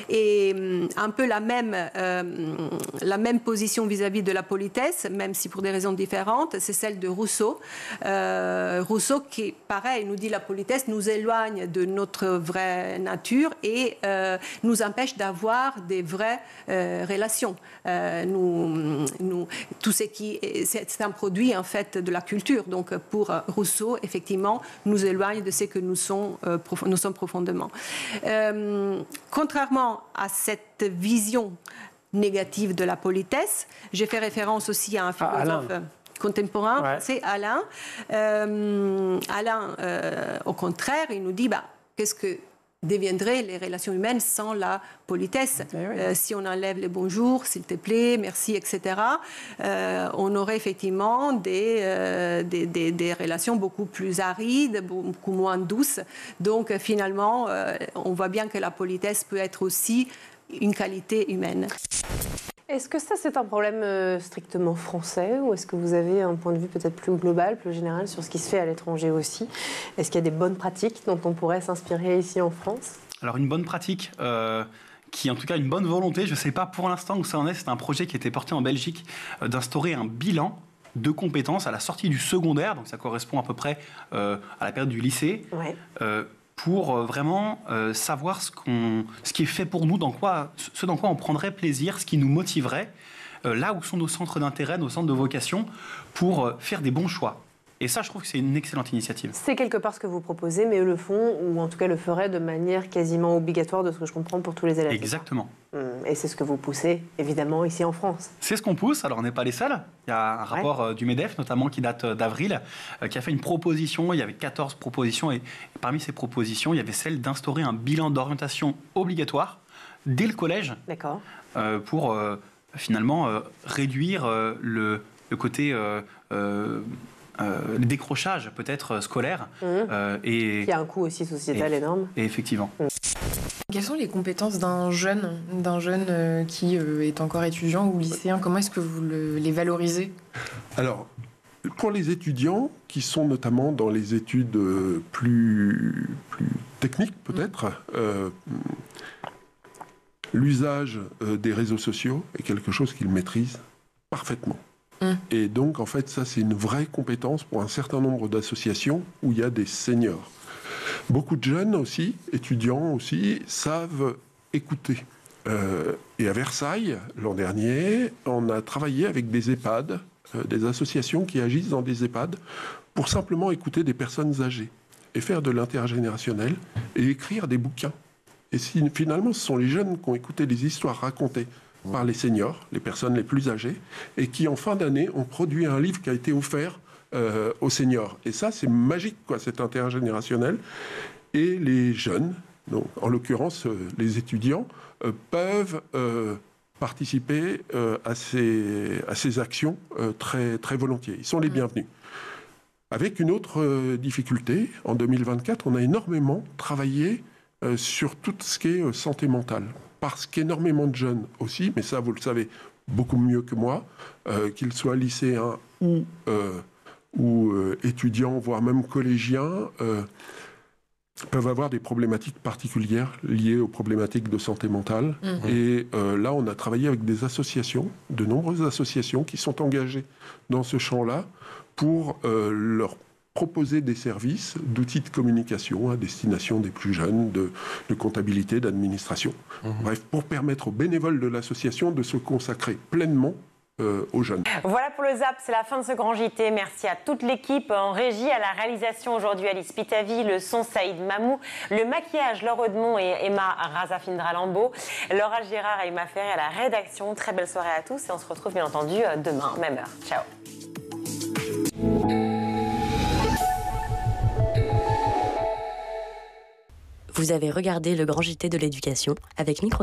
Et un peu la même position vis-à-vis de la politesse, même si pour des raisons différentes, c'est celle de Rousseau. Rousseau qui, pareil, nous dit la politesse nous éloigne de notre vraie nature et nous empêche d'avoir des vraies relations. Tout ce qui c'est un produit en fait de la culture. Donc pour Rousseau, effectivement, nous éloigne de ce que nous sommes profondément. Contrairement à cette vision négative de la politesse, j'ai fait référence aussi à un philosophe contemporain, c'est Alain. Alain, au contraire, il nous dit qu'est-ce que deviendraient les relations humaines sans la politesse. Si on enlève les bonjours, s'il te plaît, merci, etc., on aurait effectivement des relations beaucoup plus arides, beaucoup moins douces. Donc finalement, on voit bien que la politesse peut être aussi une qualité humaine. Est-ce que ça, c'est un problème strictement français ou est-ce que vous avez un point de vue peut-être plus global, plus général sur ce qui se fait à l'étranger aussi? Est-ce qu'il y a des bonnes pratiques dont on pourrait s'inspirer ici en France? Alors, une bonne pratique qui, en tout cas, une bonne volonté, je ne sais pas pour l'instant où ça en est, c'est un projet qui a été porté en Belgique d'instaurer un bilan de compétences à la sortie du secondaire, donc ça correspond à peu près à la période du lycée. Pour vraiment savoir ce qui est fait pour nous, ce dans quoi on prendrait plaisir, ce qui nous motiverait, là où sont nos centres d'intérêt, nos centres de vocation, pour faire des bons choix. Et ça, je trouve que c'est une excellente initiative. C'est quelque part ce que vous proposez, mais eux le font, ou en tout cas le feraient de manière quasiment obligatoire, de ce que je comprends, pour tous les élèves. Exactement. Et c'est ce que vous poussez, évidemment, ici en France. C'est ce qu'on pousse. Alors, on n'est pas les seuls. Il y a un rapport du MEDEF, notamment, qui date d'avril, qui a fait une proposition. Il y avait 14 propositions. Et parmi ces propositions, il y avait celle d'instaurer un bilan d'orientation obligatoire dès le collège. D'accord. Pour, finalement, réduire le côté... le décrochage peut-être scolaire. Et qui a un coût aussi sociétal énorme. Et effectivement. Quelles sont les compétences d'un jeune qui est encore étudiant ou lycéen? Comment est-ce que vous les valorisez? Alors, pour les étudiants qui sont notamment dans les études plus techniques peut-être, l'usage des réseaux sociaux est quelque chose qu'ils maîtrisent parfaitement. Et donc, en fait, ça, c'est une vraie compétence pour un certain nombre d'associations où il y a des seniors. Beaucoup de jeunes aussi, étudiants aussi, savent écouter. Et à Versailles, l'an dernier, on a travaillé avec des EHPAD, des associations qui agissent dans des EHPAD, pour simplement écouter des personnes âgées et faire de l'intergénérationnel et écrire des bouquins. Et finalement, ce sont les jeunes qui ont écouté les histoires racontées par les seniors, les personnes les plus âgées, et qui, en fin d'année, ont produit un livre qui a été offert aux seniors. Et ça, c'est magique, cet intergénérationnel. Et les jeunes, donc, en l'occurrence les étudiants, peuvent participer à ces actions très, très volontiers. Ils sont les bienvenus. Avec une autre difficulté, en 2024, on a énormément travaillé sur tout ce qui est santé mentale. Parce qu'énormément de jeunes aussi, mais ça vous le savez beaucoup mieux que moi, qu'ils soient lycéens ou étudiants, voire même collégiens, peuvent avoir des problématiques particulières liées aux problématiques de santé mentale. Et là, on a travaillé avec des associations, de nombreuses associations qui sont engagées dans ce champ-là pour leur proposer des services d'outils de communication à destination des plus jeunes, de comptabilité, d'administration. Bref, pour permettre aux bénévoles de l'association de se consacrer pleinement aux jeunes. Voilà pour le ZAP, c'est la fin de ce grand JT. Merci à toute l'équipe en régie, à la réalisation aujourd'hui Alice Pitavi, le son Saïd Mamou, le maquillage Laure Audemont et Emma Razafindra-Lambeau, Laura Girard et Emma Ferré à la rédaction. Très belle soirée à tous et on se retrouve bien entendu demain, même heure. Ciao. Vous avez regardé le grand JT de l'éducation avec Micro.